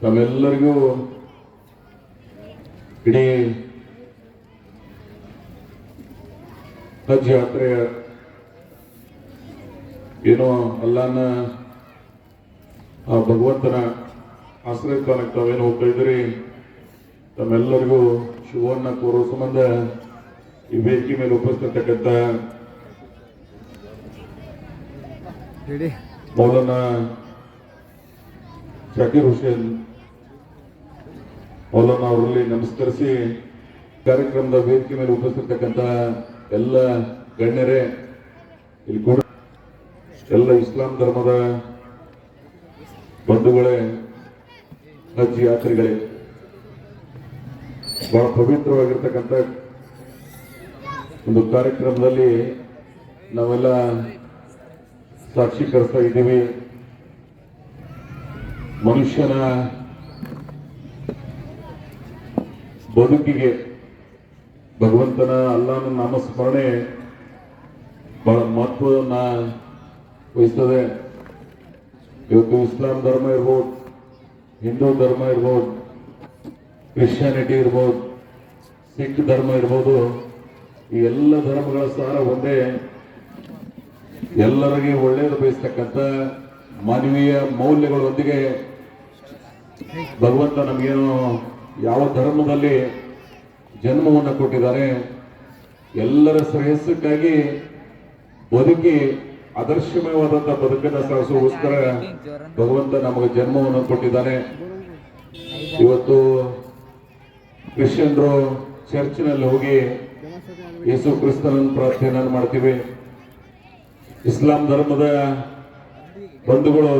ತಮ್ಮೆಲ್ಲರಿಗೂ ಇಡೀ ಹಜ್ ಯಾತ್ರೆಯ ಏನೋ ಅಲ್ಲಾನ ಆ ಭಗವಂತನ ಆಶ್ರಯ ಸ್ಥಾನಕ್ಕೆ ತಾವೇನು ಹೋಗ್ತಾ ಇದ್ದೀರಿ, ತಮ್ಮೆಲ್ಲರಿಗೂ ಶುಭವನ್ನ ಕೋರೋ ಸಂಬಂಧ ಈ ವೇದಿಕೆ ಮೇಲೆ ಉಪಸ್ಥಿತಕ್ಕಂಥ ಮೌಲಾನಾ ಜಾಕೀರ್ ಹುಸೇನ್ ಮೌಲಾನಾ ಅವರಲ್ಲಿ ನಮಸ್ಕರಿಸಿ ಕಾರ್ಯಕ್ರಮದ ವೇದಿಕೆ ಮೇಲೆ ಉಪಸ್ಥಿತಕ್ಕಂಥ ಎಲ್ಲ ಗಣ್ಯರೇ, ಇಲ್ಲಿ ಕೂಡ ಎಲ್ಲ ಇಸ್ಲಾಂ ಧರ್ಮದ ಬಂಧುಗಳೇ, ಹಜ್ ಯಾತ್ರಿಗಳೇ, ಬಹಳ ಪವಿತ್ರವಾಗಿರ್ತಕ್ಕಂಥ ಒಂದು ಕಾರ್ಯಕ್ರಮದಲ್ಲಿ ನಾವೆಲ್ಲ ಸಾಕ್ಷೀಕರಿಸ್ತಾ ಇದ್ದೀವಿ. ಮನುಷ್ಯನ ಬದುಕಿಗೆ ಭಗವಂತನ ಅಲ್ಲಾಹನ ನಾಮಸ್ಮರಣೆ ಬಹಳ ಮಹತ್ವವನ್ನ ವಹಿಸ್ತದೆ. ಇವತ್ತು ಇಸ್ಲಾಂ ಧರ್ಮ ಇರ್ಬೋದು, ಹಿಂದೂ ಧರ್ಮ ಇರ್ಬೋದು, ಕ್ರಿಶ್ಚಿಯಾನಿಟಿ ಇರ್ಬೋದು, ಸಿಖ್ ಧರ್ಮ ಇರ್ಬೋದು, ಈ ಎಲ್ಲ ಧರ್ಮಗಳ ಸಾರ ಒಂದೇ. ಎಲ್ಲರಿಗೆ ಒಳ್ಳೆಯದು ಬಯಸ್ತಕ್ಕಂಥ ಮಾನವೀಯ ಮೌಲ್ಯಗಳೊಂದಿಗೆ ಭಗವಂತ ನಮಗೇನು ಯಾವ ಧರ್ಮದಲ್ಲಿ ಜನ್ಮವನ್ನು ಕೊಟ್ಟಿದ್ದಾರೆ, ಎಲ್ಲರ ಶ್ರೇಯಸ್ಸಕ್ಕಾಗಿ ಬದುಕಿ ಆದರ್ಶಮಯವಾದಂತಹ ಬದುಕನ್ನು ಸಾಗಿಸುವುದಕ್ಕೋಸ್ಕರ ಭಗವಂತ ನಮಗೆ ಜನ್ಮವನ್ನು ಕೊಟ್ಟಿದ್ದಾನೆ. ಇವತ್ತು ಕ್ರಿಶ್ಚಿಯನ್ರು ಚರ್ಚ್ನಲ್ಲಿ ಹೋಗಿ ಯೇಸು ಕ್ರಿಸ್ತನನ್ನು ಪ್ರಾರ್ಥನೆಯನ್ನು ಮಾಡ್ತೀವಿ. ಇಸ್ಲಾಂ ಧರ್ಮದ ಬಂಧುಗಳು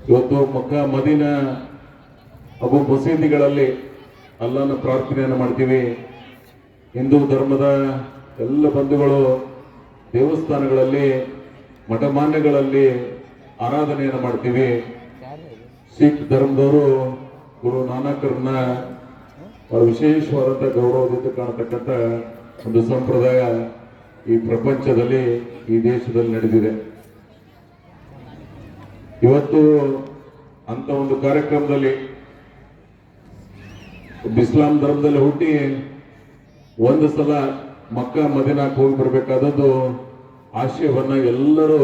ಇವತ್ತು ಮಕ್ಕಾ ಮದೀನಾ ಹಾಗೂ ಮಸೀದಿಗಳಲ್ಲಿ ಅಲ್ಲನ ಪ್ರಾರ್ಥನೆಯನ್ನು ಮಾಡ್ತೀವಿ. ಹಿಂದೂ ಧರ್ಮದ ಎಲ್ಲ ಬಂಧುಗಳು ದೇವಸ್ಥಾನಗಳಲ್ಲಿ ಮಠಮಾನ್ಯಗಳಲ್ಲಿ ಆರಾಧನೆಯನ್ನು ಮಾಡ್ತೀವಿ. ಸಿಖ್ ಧರ್ಮದವರು ಗುರು ನಾನಕರನ್ನ ಬಹಳ ವಿಶೇಷವಾದಂಥ ಗೌರವದಿಂದ ಕಾಣತಕ್ಕಂಥ ಒಂದು ಸಂಪ್ರದಾಯ ಈ ಪ್ರಪಂಚದಲ್ಲಿ ಈ ದೇಶದಲ್ಲಿ ನಡೆದಿದೆ. ಇವತ್ತು ಅಂತ ಒಂದು ಕಾರ್ಯಕ್ರಮದಲ್ಲಿ ಇಸ್ಲಾಂ ಧರ್ಮದಲ್ಲಿ ಹುಟ್ಟಿ ಒಂದು ಸಲ ಮಕ್ಕಾ ಮದೀನಾಕ್ಕೆ ಹೋಗಿ ಬರಬೇಕಾದದ್ದು ಆಶಯವನ್ನ ಎಲ್ಲರೂ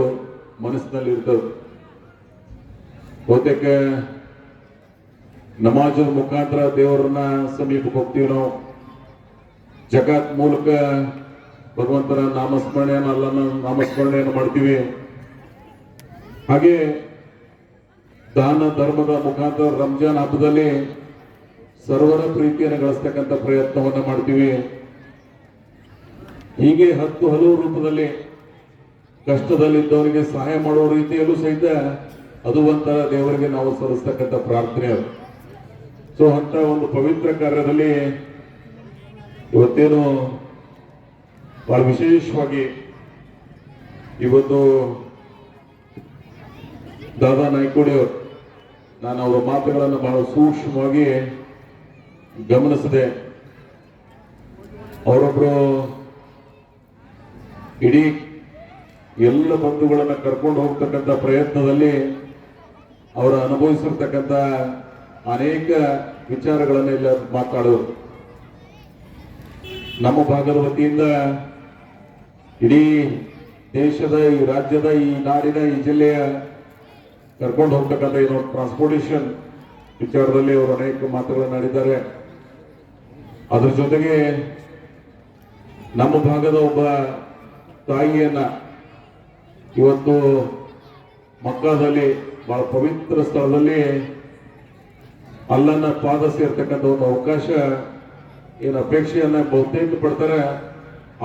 ಮನಸ್ಸಿನಲ್ಲಿ ಇರ್ತದೆ. ಬಹುತೇಕ ನಮಾಜದ ಮುಖಾಂತರ ದೇವರನ್ನ ಸಮೀಪಕ್ಕೆ ಹೋಗ್ತೀವಿ ನಾವು. ಜಕಾತ್ ಮೂಲಕ ಭಗವಂತನ ನಾಮಸ್ಮರಣೆಯನ್ನು ಅಲ್ಲನ ನಾಮಸ್ಮರಣೆಯನ್ನು ಮಾಡ್ತೀವಿ. ಹಾಗೆ ದಾನ ಧರ್ಮದ ಮುಖಾಂತರ ರಂಜಾನ್ ಹಬ್ಬದಲ್ಲಿ ಸರ್ವರ ಪ್ರೀತಿಯನ್ನು ಗಳಿಸ್ತಕ್ಕಂಥ ಪ್ರಯತ್ನವನ್ನು ಮಾಡ್ತೀವಿ. ಹೀಗೆ ಹಲವು ರೂಪದಲ್ಲಿ ಕಷ್ಟದಲ್ಲಿದ್ದವರಿಗೆ ಸಹಾಯ ಮಾಡುವ ರೀತಿಯಲ್ಲೂ ಸಹಿತ ಅದು ಒಂಥರ ದೇವರಿಗೆ ನಾವು ಸಲ್ಲಿಸ್ತಕ್ಕಂಥ ಪ್ರಾರ್ಥನೆ ಅದು. ಸೊ ಅಂತ ಒಂದು ಪವಿತ್ರ ಕಾರ್ಯದಲ್ಲಿ ಇವತ್ತೇನು ಬಹಳ ವಿಶೇಷವಾಗಿ ಇವತ್ತು ದಾದಾ ನಾಯ್ಕೋಡಿ ಅವರು, ನಾನು ಅವರ ಮಾತುಗಳನ್ನು ಬಹಳ ಸೂಕ್ಷ್ಮವಾಗಿ ಗಮನಿಸಿದೆ. ಅವರೊಬ್ಬರು ಇಡೀ ಎಲ್ಲ ಬಂಧುಗಳನ್ನು ಕರ್ಕೊಂಡು ಹೋಗ್ತಕ್ಕಂಥ ಪ್ರಯತ್ನದಲ್ಲಿ ಅವರು ಅನುಭವಿಸಿರ್ತಕ್ಕಂಥ ಅನೇಕ ವಿಚಾರಗಳನ್ನು ಇಲ್ಲ ಮಾತಾಡೋರು. ನಮ್ಮ ಭಾಗದ ವತಿಯಿಂದ ಇಡೀ ದೇಶದ, ಈ ರಾಜ್ಯದ, ಈ ನಾಡಿನ, ಈ ಜಿಲ್ಲೆಯ ಕರ್ಕೊಂಡು ಹೋಗ್ತಕ್ಕಂಥ ಏನು ಟ್ರಾನ್ಸ್ಪೋರ್ಟೇಷನ್ ವಿಚಾರದಲ್ಲಿ ಅವರು ಅನೇಕ ಮಾತುಗಳನ್ನು ಆಡಿದ್ದಾರೆ. ಅದ್ರ ಜೊತೆಗೆ ನಮ್ಮ ಭಾಗದ ಒಬ್ಬ ತಾಯಿಯನ್ನ ಇವತ್ತು ಮಕ್ಕಾದಲ್ಲಿ ಬಹಳ ಪವಿತ್ರ ಸ್ಥಳದಲ್ಲಿ ಅಲ್ಲನ್ನ ಪಾದ ಸೇರ್ತಕ್ಕಂಥ ಒಂದು ಅವಕಾಶ ಏನು ಅಪೇಕ್ಷೆಯನ್ನ ಬಹುತೇಕ ಪಡ್ತಾರೆ.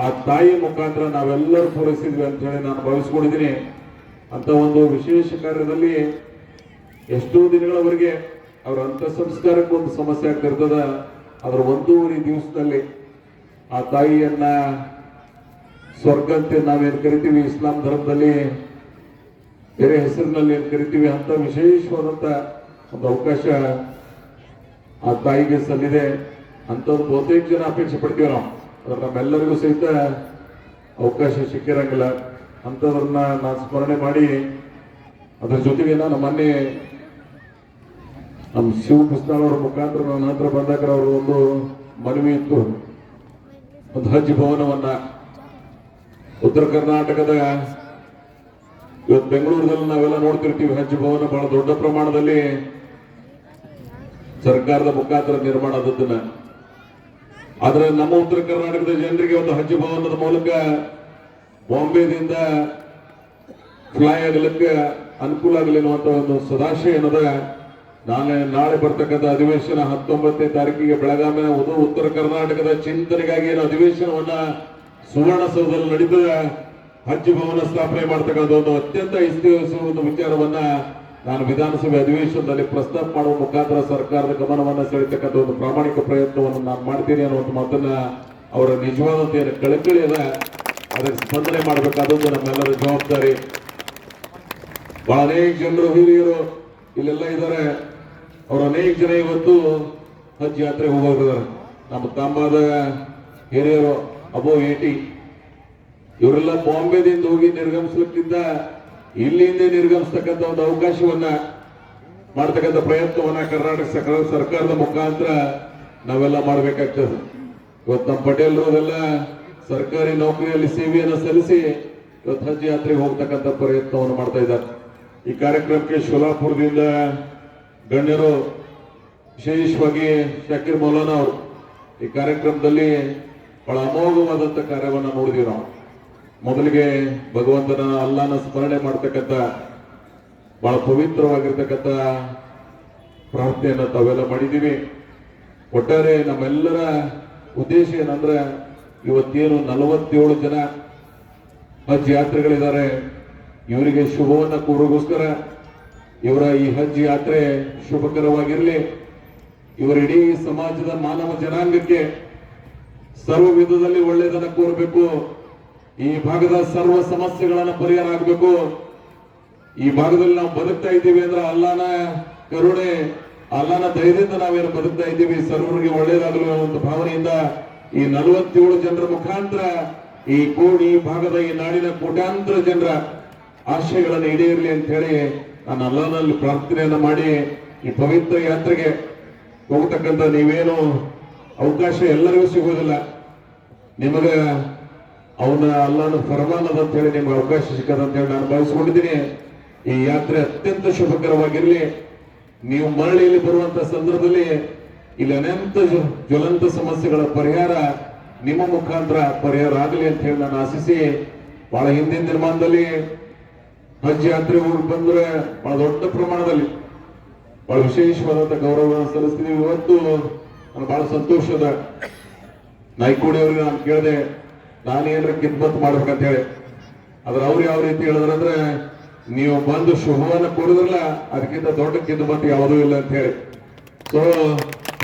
ಆ ತಾಯಿ ಮುಖಾಂತರ ನಾವೆಲ್ಲರೂ ಪೂರೈಸಿದ್ವಿ ಅಂತ ಹೇಳಿ ನಾನು ಭಾವಿಸ್ಕೊಂಡಿದ್ದೀನಿ. ಅಂತ ಒಂದು ವಿಶೇಷ ಕಾರ್ಯದಲ್ಲಿ ಎಷ್ಟೋ ದಿನಗಳವರೆಗೆ ಅವರ ಅಂತ್ಯ ಸಂಸ್ಕಾರಕ್ಕೆ ಒಂದು ಸಮಸ್ಯೆ ಆಗ್ತಿರ್ತದ. ಅದರ 1.5 ದಿವಸದಲ್ಲಿ ಆ ತಾಯಿಯನ್ನ ಸ್ವರ್ಗ ಅಂತ ನಾವೇನು ಕರಿತೀವಿ, ಇಸ್ಲಾಂ ಧರ್ಮದಲ್ಲಿ ಬೇರೆ ಹೆಸರಿನಲ್ಲಿ ಏನು ಕರಿತೀವಿ, ಅಂತ ವಿಶೇಷವಾದಂಥ ಒಂದು ಅವಕಾಶ ಆ ತಾಯಿಗೆ ಸಲ್ಲಿದೆ. ಅಂಥದ್ದು ಬಹುತೇಕ ಜನ ಅಪೇಕ್ಷೆ ಪಡ್ತೀವಿ ನಾವು. ಅದ್ರ ನಮ್ಮೆಲ್ಲರಿಗೂ ಸಹಿತ ಅವಕಾಶ ಸಿಕ್ಕಿರಂಗಿಲ್ಲ. ಅಂಥದ್ರನ್ನ ನಾನು ಸ್ಮರಣೆ ಮಾಡಿ ಅದ್ರ ಜೊತೆಗೆ ನಾನು ಮೊನ್ನೆ ನಮ್ಮ ಶಿವ ಕೃಷ್ಣಾಳ್ ಅವರ ಮುಖಾಂತರ ನನ್ನ ಹತ್ರ ಬಂದಾಗ ಅವರು ಒಂದು ಮನವಿ ಇತ್ತು. ಒಂದು ಹಜ್ ಭವನವನ್ನ ಉತ್ತರ ಕರ್ನಾಟಕದ ಇವತ್ತು ಬೆಂಗಳೂರಿನಲ್ಲಿ ನಾವೆಲ್ಲ ನೋಡ್ತಿರ್ತೀವಿ. ಹಜ್ ಭವನ ಬಹಳ ದೊಡ್ಡ ಪ್ರಮಾಣದಲ್ಲಿ ಸರ್ಕಾರದ ಮುಖಾಂತರ ನಿರ್ಮಾಣ ಆದದ್ದನ್ನ. ಆದ್ರೆ ನಮ್ಮ ಉತ್ತರ ಕರ್ನಾಟಕದ ಜನರಿಗೆ ಒಂದು ಹಜ್ ಭವನದ ಮೂಲಕ ಬಾಂಬೆದಿಂದ ಫ್ಲೈ ಆಗಲಿಕ್ಕೆ ಅನುಕೂಲ ಆಗಲಿ ಅನ್ನುವಂಥ ಒಂದು ಸದಾಶಯ ಏನದ. ನಾಳೆ ಬರ್ತಕ್ಕಂಥ ಅಧಿವೇಶನ 19ನೇ ತಾರೀಕಿಗೆ ಬೆಳಗಾವಿನ ಉತ್ತರ ಕರ್ನಾಟಕದ ಚಿಂತನೆಗಾಗಿ ಏನು ಅಧಿವೇಶನವನ್ನ ಸುವರ್ಣಸೌಧದಲ್ಲಿ ನಡೀತದೆ. ಹಜ್ ಭವನ ಸ್ಥಾಪನೆ ಮಾಡ್ತಕ್ಕಂಥ ಒಂದು ಅತ್ಯಂತ ಒಂದು ವಿಚಾರವನ್ನ ನಾನು ವಿಧಾನಸಭೆ ಅಧಿವೇಶನದಲ್ಲಿ ಪ್ರಸ್ತಾಪ ಮಾಡುವ ಮುಖಾಂತರ ಸರ್ಕಾರದ ಗಮನವನ್ನು ಸೆಳೆತಕ್ಕಂಥ ಒಂದು ಪ್ರಾಮಾಣಿಕ ಪ್ರಯತ್ನವನ್ನು ನಾನು ಮಾಡ್ತೀನಿ ಅನ್ನುವಂಥ ಮಾತನ್ನ ಅವರ ನಿಜವಾದಂತ ಏನು ಕಳಕಳಿ ಅದ ಅದಕ್ಕೆ ಸ್ಪಂದನೆ ಮಾಡಬೇಕಾದದ್ದು ನಮ್ಮೆಲ್ಲರ ಜವಾಬ್ದಾರಿ. ಬಹಳ ಅನೇಕ ಜನರು ಹಿರಿಯರು ಇಲ್ಲೆಲ್ಲ ಇದ್ದಾರೆ. ಅವರು ಅನೇಕ ಜನ ಇವತ್ತು ಹಜ್ ಯಾತ್ರೆ ಹೋಗೋರಿದ್ದಾರೆ. ನಮ್ಮ ತಾಂಬಾದ ಹಿರಿಯರು ಅಬೋ 80 ಇವರೆಲ್ಲ ಬಾಂಬೆದಿಂದ ಹೋಗಿ ನಿರ್ಗಮಿಸ್ಲಿಕ್ಕಿಂತ ಇಲ್ಲಿಂದ ನಿರ್ಗಮಿಸ್ತಕ್ಕಂಥ ಒಂದು ಅವಕಾಶವನ್ನ ಮಾಡ್ತಕ್ಕಂಥ ಪ್ರಯತ್ನವನ್ನ ಕರ್ನಾಟಕ ಸರ್ಕಾರದ ಮುಖಾಂತರ ನಾವೆಲ್ಲ ಮಾಡಬೇಕಾಗ್ತದೆ. ಇವತ್ತು ನಮ್ಮ ಪಟೇಲ್ರದೆಲ್ಲ ಸರ್ಕಾರಿ ನೌಕರಿಯಲ್ಲಿ ಸೇವೆಯನ್ನು ಸಲ್ಲಿಸಿ ಇವತ್ತು ಹಜ್ ಯಾತ್ರೆಗೆ ಹೋಗ್ತಕ್ಕಂಥ ಪ್ರಯತ್ನವನ್ನು ಮಾಡ್ತಾ ಇದ್ದಾರೆ. ಈ ಕಾರ್ಯಕ್ರಮಕ್ಕೆ ಶೋಲಾಪುರದಿಂದ ಗಣ್ಯರು, ವಿಶೇಷವಾಗಿ ಶಾಕಿರ್ ಮೌಲಾನಾ ಅವರು ಈ ಕಾರ್ಯಕ್ರಮದಲ್ಲಿ ಬಹಳ ಅಮೋಘವಾದಂಥ ಕಾರ್ಯವನ್ನು ನೋಡಿದೀವಿ ನಾವು. ಮೊದಲಿಗೆ ಭಗವಂತನ ಅಲ್ಲಾನ ಸ್ಮರಣೆ ಮಾಡ್ತಕ್ಕಂಥ ಬಹಳ ಪವಿತ್ರವಾಗಿರ್ತಕ್ಕಂಥ ಪ್ರಾರ್ಥನೆಯನ್ನ ತಾವೆಲ್ಲ ಮಾಡಿದ್ದೀವಿ. ಒಟ್ಟಾರೆ ನಮ್ಮೆಲ್ಲರ ಉದ್ದೇಶ ಏನಂದ್ರೆ ಇವತ್ತೇನು 47 ಜನ ಹಜ್ ಯಾತ್ರೆಗಳಿದ್ದಾರೆ, ಇವರಿಗೆ ಶುಭವನ್ನ ಕೋರೋಗೋಸ್ಕರ ಇವರ ಈ ಹಜ್ ಯಾತ್ರೆ ಶುಭಕರವಾಗಿರಲಿ. ಇವರ ಇಡೀ ಸಮಾಜದ ಮಾನವ ಜನಾಂಗಕ್ಕೆ ಸರ್ವ ವಿಧದಲ್ಲಿ ಒಳ್ಳೆಯದನ್ನ ಕೋರಬೇಕು. ಈ ಭಾಗದ ಸರ್ವ ಸಮಸ್ಯೆಗಳನ್ನ ಪರಿಹಾರ ಆಗಬೇಕು. ಈ ಭಾಗದಲ್ಲಿ ನಾವು ಬದುಕ್ತಾ ಇದ್ದೀವಿ ಅಂದ್ರೆ ಅಲ್ಲಾನ ಕರುಣೆ, ಅಲ್ಲಾನ ಧೈರ್ಯದಿಂದ ನಾವೇನು ಬದುಕ್ತಾ ಇದ್ದೀವಿ, ಸರ್ವರಿಗೆ ಒಳ್ಳೆಯದಾಗಲು ಒಂದು ಭಾವನೆಯಿಂದ ಈ 47 ಜನರ ಮುಖಾಂತರ ಈ ಭಾಗದ ಈ ನಾಡಿನ ಕೋಟ್ಯಾಂತರ ಜನರ ಆಶಯಗಳನ್ನು ಈಡೇರಲಿ ಅಂತ ಹೇಳಿ ನಾನು ಅಲ್ಲಾನಲ್ಲಿ ಪ್ರಾರ್ಥನೆಯನ್ನ ಮಾಡಿ ಈ ಪವಿತ್ರ ಯಾತ್ರೆಗೆ ಹೋಗ್ತಕ್ಕಂಥ ನೀವೇನು ಅವಕಾಶ ಎಲ್ಲರಿಗೂ ಸಿಗೋದಿಲ್ಲ. ನಿಮಗೆ ಅವನ ಅಲ್ಲಾನ ಫರ್ಮಾನ್ ಅದ ಅಂತ ಹೇಳಿ ನಿಮ್ಗೆ ಅವಕಾಶ ಸಿಕ್ಕದಂತ ಹೇಳಿ ನಾನು ಭಾವಿಸ್ಕೊಂಡಿದ್ದೀನಿ. ಈ ಯಾತ್ರೆ ಅತ್ಯಂತ ಶುಭಕರವಾಗಿರಲಿ. ನೀವು ಮರಳಿಯಲ್ಲಿ ಬರುವಂತ ಸಂದರ್ಭದಲ್ಲಿ ಇಲ್ಲಿ ಅನಂತ ಜ್ವಲಂತ ಸಮಸ್ಯೆಗಳ ಪರಿಹಾರ ನಿಮ್ಮ ಮುಖಾಂತರ ಪರಿಹಾರ ಆಗಲಿ ಅಂತ ಹೇಳಿ ನಾನು ಆಶಿಸಿ, ಬಹಳ ಹಿಂದಿನ ದಿನಮಾನದಲ್ಲಿ ಹಜ್ ಯಾತ್ರೆ ಊರಿಗೆ ಬಂದ್ರೆ ಬಹಳ ದೊಡ್ಡ ಪ್ರಮಾಣದಲ್ಲಿ ಬಹಳ ವಿಶೇಷವಾದಂತ ಗೌರವವನ್ನು ಸಲ್ಲಿಸ್ತೀವಿ. ಇವತ್ತು ನನಗೆ ಬಹಳ ಸಂತೋಷದ ನಾಯ್ಕೋಡಿ ಅವ್ರಿಗೆ ನಾನು ಕೇಳಿದೆ, ನಾನೇನ್ರ ಕಿದ್ಮತ್ ಮಾಡ್ಬೇಕಂತ ಹೇಳಿ. ಆದ್ರೆ ಅವ್ರು ಯಾವ ರೀತಿ ಹೇಳಿದ್ರಂದ್ರೆ, ನೀವು ಬಂದು ಶುಭವನ್ನ ಕೊಡಿದ್ರಲ್ಲ ಅದಕ್ಕಿಂತ ದೊಡ್ಡ ಕಿದ್ಮತ್ ಯಾವುದೂ ಇಲ್ಲ ಅಂತ ಹೇಳಿ. ಸೊ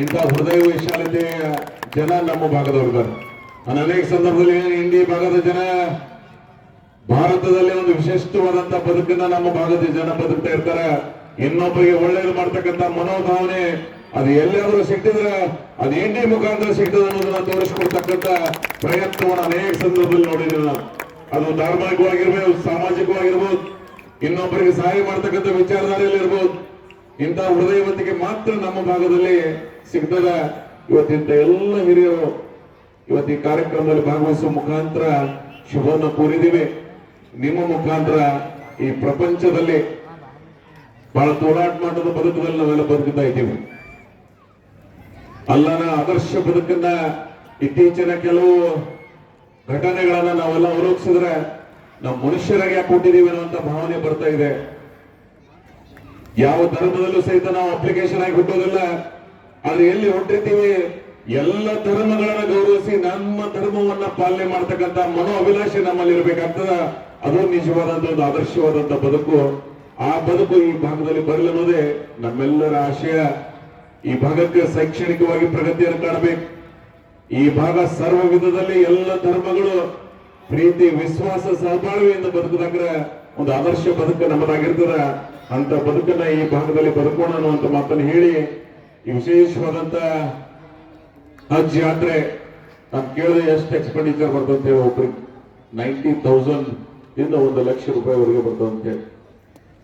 ಇಂಥ ಹೃದಯ ವಿಶಾಲತೆಯ ಜನ ನಮ್ಮ ಭಾಗದವರಿದ್ದಾರೆ. ನಾನು ಅನೇಕ ಸಂದರ್ಭದಲ್ಲಿ ಇಂಡಿ ಭಾಗದ ಜನ ಭಾರತದಲ್ಲಿ ಒಂದು ವಿಶಿಷ್ಟವಾದಂತ ಬದುಕನ್ನ ನಮ್ಮ ಭಾಗದ ಜನ ಬದುಕ್ತಾ ಇರ್ತಾರೆ. ಇನ್ನೊಬ್ಬರಿಗೆ ಒಳ್ಳೆಯದು ಮಾಡ್ತಕ್ಕಂಥ ಮನೋಭಾವನೆ ಅದು ಎಲ್ಲಾದ್ರೂ ಸಿಕ್ತಿದ್ರೆ ಅದು ಇಂಡಿ ಮುಖಾಂತರ ಸಿಗ್ತದೆ ಅನ್ನೋದನ್ನ ತೋರಿಸ್ಕೊಡ್ತಕ್ಕಂಥ ಪ್ರಯತ್ನವನ್ನು ಅನೇಕ ಸಂದರ್ಭದಲ್ಲಿ ನೋಡಿದ್ದೀನಿ ನಾನು. ಅದು ಧಾರ್ಮಿಕವಾಗಿರ್ಬೋದು, ಸಾಮಾಜಿಕವಾಗಿರ್ಬೋದು, ಇನ್ನೊಬ್ಬರಿಗೆ ಸಹಾಯ ಮಾಡ್ತಕ್ಕಂಥ ವಿಚಾರಧಾರೆಯಲ್ಲಿ ಇರ್ಬೋದು. ಇಂಥ ಹೃದಯವಂತಿಕೆ ಮಾತ್ರ ನಮ್ಮ ಭಾಗದಲ್ಲಿ ಸಿಗ್ತದ. ಇವತ್ತಿಂತ ಎಲ್ಲ ಹಿರಿಯರು ಇವತ್ತು ಈ ಕಾರ್ಯಕ್ರಮದಲ್ಲಿ ಭಾಗವಹಿಸುವ ಮುಖಾಂತರ ಶುಭವನ್ನು ಕೋರಿದ್ದೀವಿ. ನಿಮ್ಮ ಮುಖಾಂತರ ಈ ಪ್ರಪಂಚದಲ್ಲಿ ಬಹಳ ತೋಳಾಟ ಮಾಡದ ಬದುಕದಲ್ಲಿ ನಾವೆಲ್ಲ ಬದುಕುತ್ತಾ ಇದ್ದೀವಿ. ಅಲ್ಲನ ಆದರ್ಶ ಬದುಕನ್ನ ಇತ್ತೀಚಿನ ಕೆಲವು ಘಟನೆಗಳನ್ನ ನಾವೆಲ್ಲ ಅವಲೋಕಿಸಿದ್ರೆ ನಾವು ಮನುಷ್ಯರಾಗಿ ಯಾಕೆ ಕೊಟ್ಟಿದ್ದೀವಿ ಅನ್ನುವಂತ ಭಾವನೆ ಬರ್ತಾ ಇದೆ. ಯಾವ ಧರ್ಮದಲ್ಲೂ ಸಹಿತ ನಾವು ಅಪ್ಲಿಕೇಶನ್ ಆಗಿ ಹುಟ್ಟೋದಿಲ್ಲ. ಆದ್ರೆ ಎಲ್ಲಿ ಹೊಟ್ಟಿರ್ತೀವಿ ಎಲ್ಲ ಧರ್ಮಗಳನ್ನ ಗೌರವಿಸಿ ನಮ್ಮ ಧರ್ಮವನ್ನ ಪಾಲನೆ ಮಾಡ್ತಕ್ಕಂಥ ಮನೋ ಅಭಿಲಾಷೆ ನಮ್ಮಲ್ಲಿ ಇರಬೇಕಾಗ್ತದ. ಅದು ನಿಜವಾದಂತ ಒಂದು ಆದರ್ಶವಾದಂತ ಬದುಕು. ಆ ಬದುಕು ಈ ಭಾಗದಲ್ಲಿ ಬರಲಿ ಅನ್ನೋದೇ ನಮ್ಮೆಲ್ಲರ ಆಶಯ. ಈ ಭಾಗಕ್ಕೆ ಶೈಕ್ಷಣಿಕವಾಗಿ ಪ್ರಗತಿಯನ್ನು ಕಾಣಬೇಕು. ಈ ಭಾಗ ಸರ್ವ ವಿಧದಲ್ಲಿ ಎಲ್ಲ ಧರ್ಮಗಳು ಪ್ರೀತಿ, ವಿಶ್ವಾಸ, ಸಹಬಾಳ್ವೆಯಿಂದ ಬದುಕುದಂದ್ರೆ ಒಂದು ಆದರ್ಶ ಬದುಕು ನಮ್ಮದಾಗಿರ್ತದ. ಅಂತ ಬದುಕನ್ನ ಈ ಭಾಗದಲ್ಲಿ ಬದುಕೋಣ ಅನ್ನುವಂತ ಮಾತನ್ನು ಹೇಳಿ, ಈ ವಿಶೇಷವಾದಂತ ಹಜ್ ಯಾತ್ರೆ ನಾನು ಕೇಳಿದೆ ಎಷ್ಟು ಎಕ್ಸ್ಪೆಂಡಿಚರ್ ಬರ್ತದೆ ಅಂತ ಹೇಳಿ. ಒಬ್ರಿಗೆ 90,000 ಇಂದ 1 ಲಕ್ಷ ರೂಪಾಯಿವರೆಗೆ ಬರ್ತದೆ ಅಂತ ಹೇಳಿ.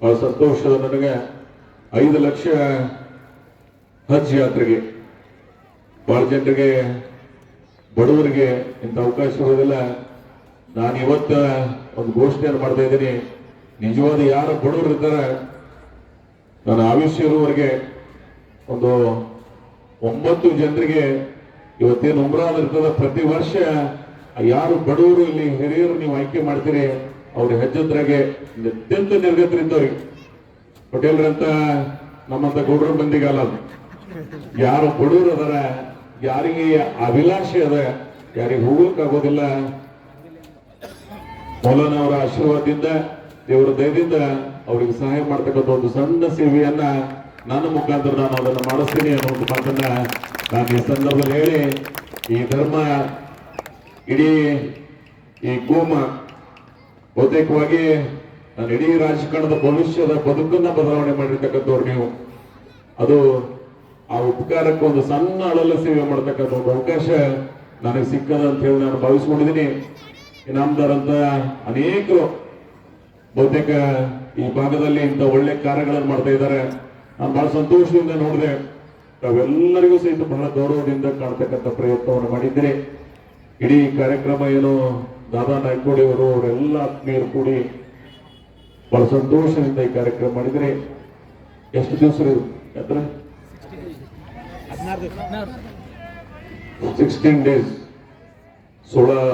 ಬಹಳ ಸಂತೋಷದ ನನಗೆ 5 ಲಕ್ಷ ಹಜ್ ಯಾತ್ರೆಗೆ ಬಹಳ ಜನರಿಗೆ, ಬಡವರಿಗೆ ಇಂಥ ಅವಕಾಶ ಇರೋದಿಲ್ಲ. ನಾನು ಇವತ್ತ ಒಂದು ಘೋಷಣೆಯನ್ನು ಮಾಡ್ತಾ ಇದ್ದೀನಿ. ನಿಜವಾದ ಯಾರು ಬಡವರು ಇರ್ತಾರೆ, ನನ್ನ ಆಯುಷ್ಯ ಇರುವವರೆಗೆ ಒಂದು 9 ಜನರಿಗೆ ಇವತ್ತೇನು ಉಮ್ರಾನ್ ಇರ್ತದ, ಪ್ರತಿ ವರ್ಷ ಯಾರು ಬಡವರು ಇಲ್ಲಿ ಹಿರಿಯರು ನೀವು ಆಯ್ಕೆ ಮಾಡ್ತೀರಿ ಅವ್ರ ಹೆಜ್ಜದ್ರಾಗೆ ಅತ್ಯಂತ ನಿರ್ಗತರಿದ್ದವ್ರಿಗೆ, ಪಟೇಲ್ರಂತ ನಮ್ಮಂತ ಗೌಡ್ರ ಮಂದಿಗಲ್ಲ, ಯಾರು ಬಡವರು ಅದರ, ಯಾರಿಗೆ ಅಭಿಲಾಷೆ ಅದ, ಯಾರಿಗೆ ಹೋಗಕ್ಕಾಗೋದಿಲ್ಲ, ಮೌಲಾನ ಅವರ ಆಶೀರ್ವಾದದಿಂದ, ದೇವರ ದಯದಿಂದ ಅವರಿಗೆ ಸಹಾಯ ಮಾಡ್ತಕ್ಕಂಥ ಒಂದು ಸಣ್ಣ ಸೇವೆಯನ್ನ ನನ್ನ ಮುಖಾಂತರ ನಾನು ಅದನ್ನು ಮಾಡಿಸ್ತೀನಿ ಅನ್ನೋ ಒಂದು ಮಾತನ್ನ ನಾನು ಈ ಸಂದರ್ಭದಲ್ಲಿ ಹೇಳಿ, ಈ ಧರ್ಮ ಇಡೀ ಈ ಗೋಮ ಬಹುತೇಕವಾಗಿ ನಾನು ಇಡೀ ರಾಜಕಾರಣದ ಭವಿಷ್ಯದ ಬದುಕನ್ನ ಬದಲಾವಣೆ ಮಾಡಿರ್ತಕ್ಕಂಥವ್ರು ನೀವು. ಅದು ಆ ಉಪಕಾರಕ್ಕೆ ಒಂದು ಸಣ್ಣ ಅಳಲ ಸೇವೆ ಮಾಡ್ತಕ್ಕಂಥ ಒಂದು ಅವಕಾಶ ನನಗೆ ಸಿಕ್ಕದ ಅಂತ ಹೇಳಿ ನಾನು ಭಾವಿಸ್ಕೊಂಡಿದ್ದೀನಿ. ಇನಾಮದಾರಂತ ಅನೇಕರು ಬಹುತೇಕ ಈ ಭಾಗದಲ್ಲಿ ಇಂಥ ಒಳ್ಳೆ ಕಾರ್ಯಗಳನ್ನು ಮಾಡ್ತಾ ಇದ್ದಾರೆ. ನಾನು ಬಹಳ ಸಂತೋಷದಿಂದ ನೋಡಿದೆ. ತಾವೆಲ್ಲರಿಗೂ ಸಹಿತ ಬಹಳ ಗೌರವದಿಂದ ಕಾಣ್ತಕ್ಕಂಥ ಪ್ರಯತ್ನವನ್ನು ಮಾಡಿದ್ದೀರಿ. ಇಡೀ ಕಾರ್ಯಕ್ರಮ ಏನು ದಾದಾ ನಾಯ್ಕೋಡಿ ಅವರು ಅವರೆಲ್ಲ ಆತ್ಮೀಯರು ಕೂಡಿ ಬಹಳ ಸಂತೋಷದಿಂದ ಈ ಕಾರ್ಯಕ್ರಮ ಮಾಡಿದರೆ. ಎಷ್ಟು ದಿವಸ 16 days 16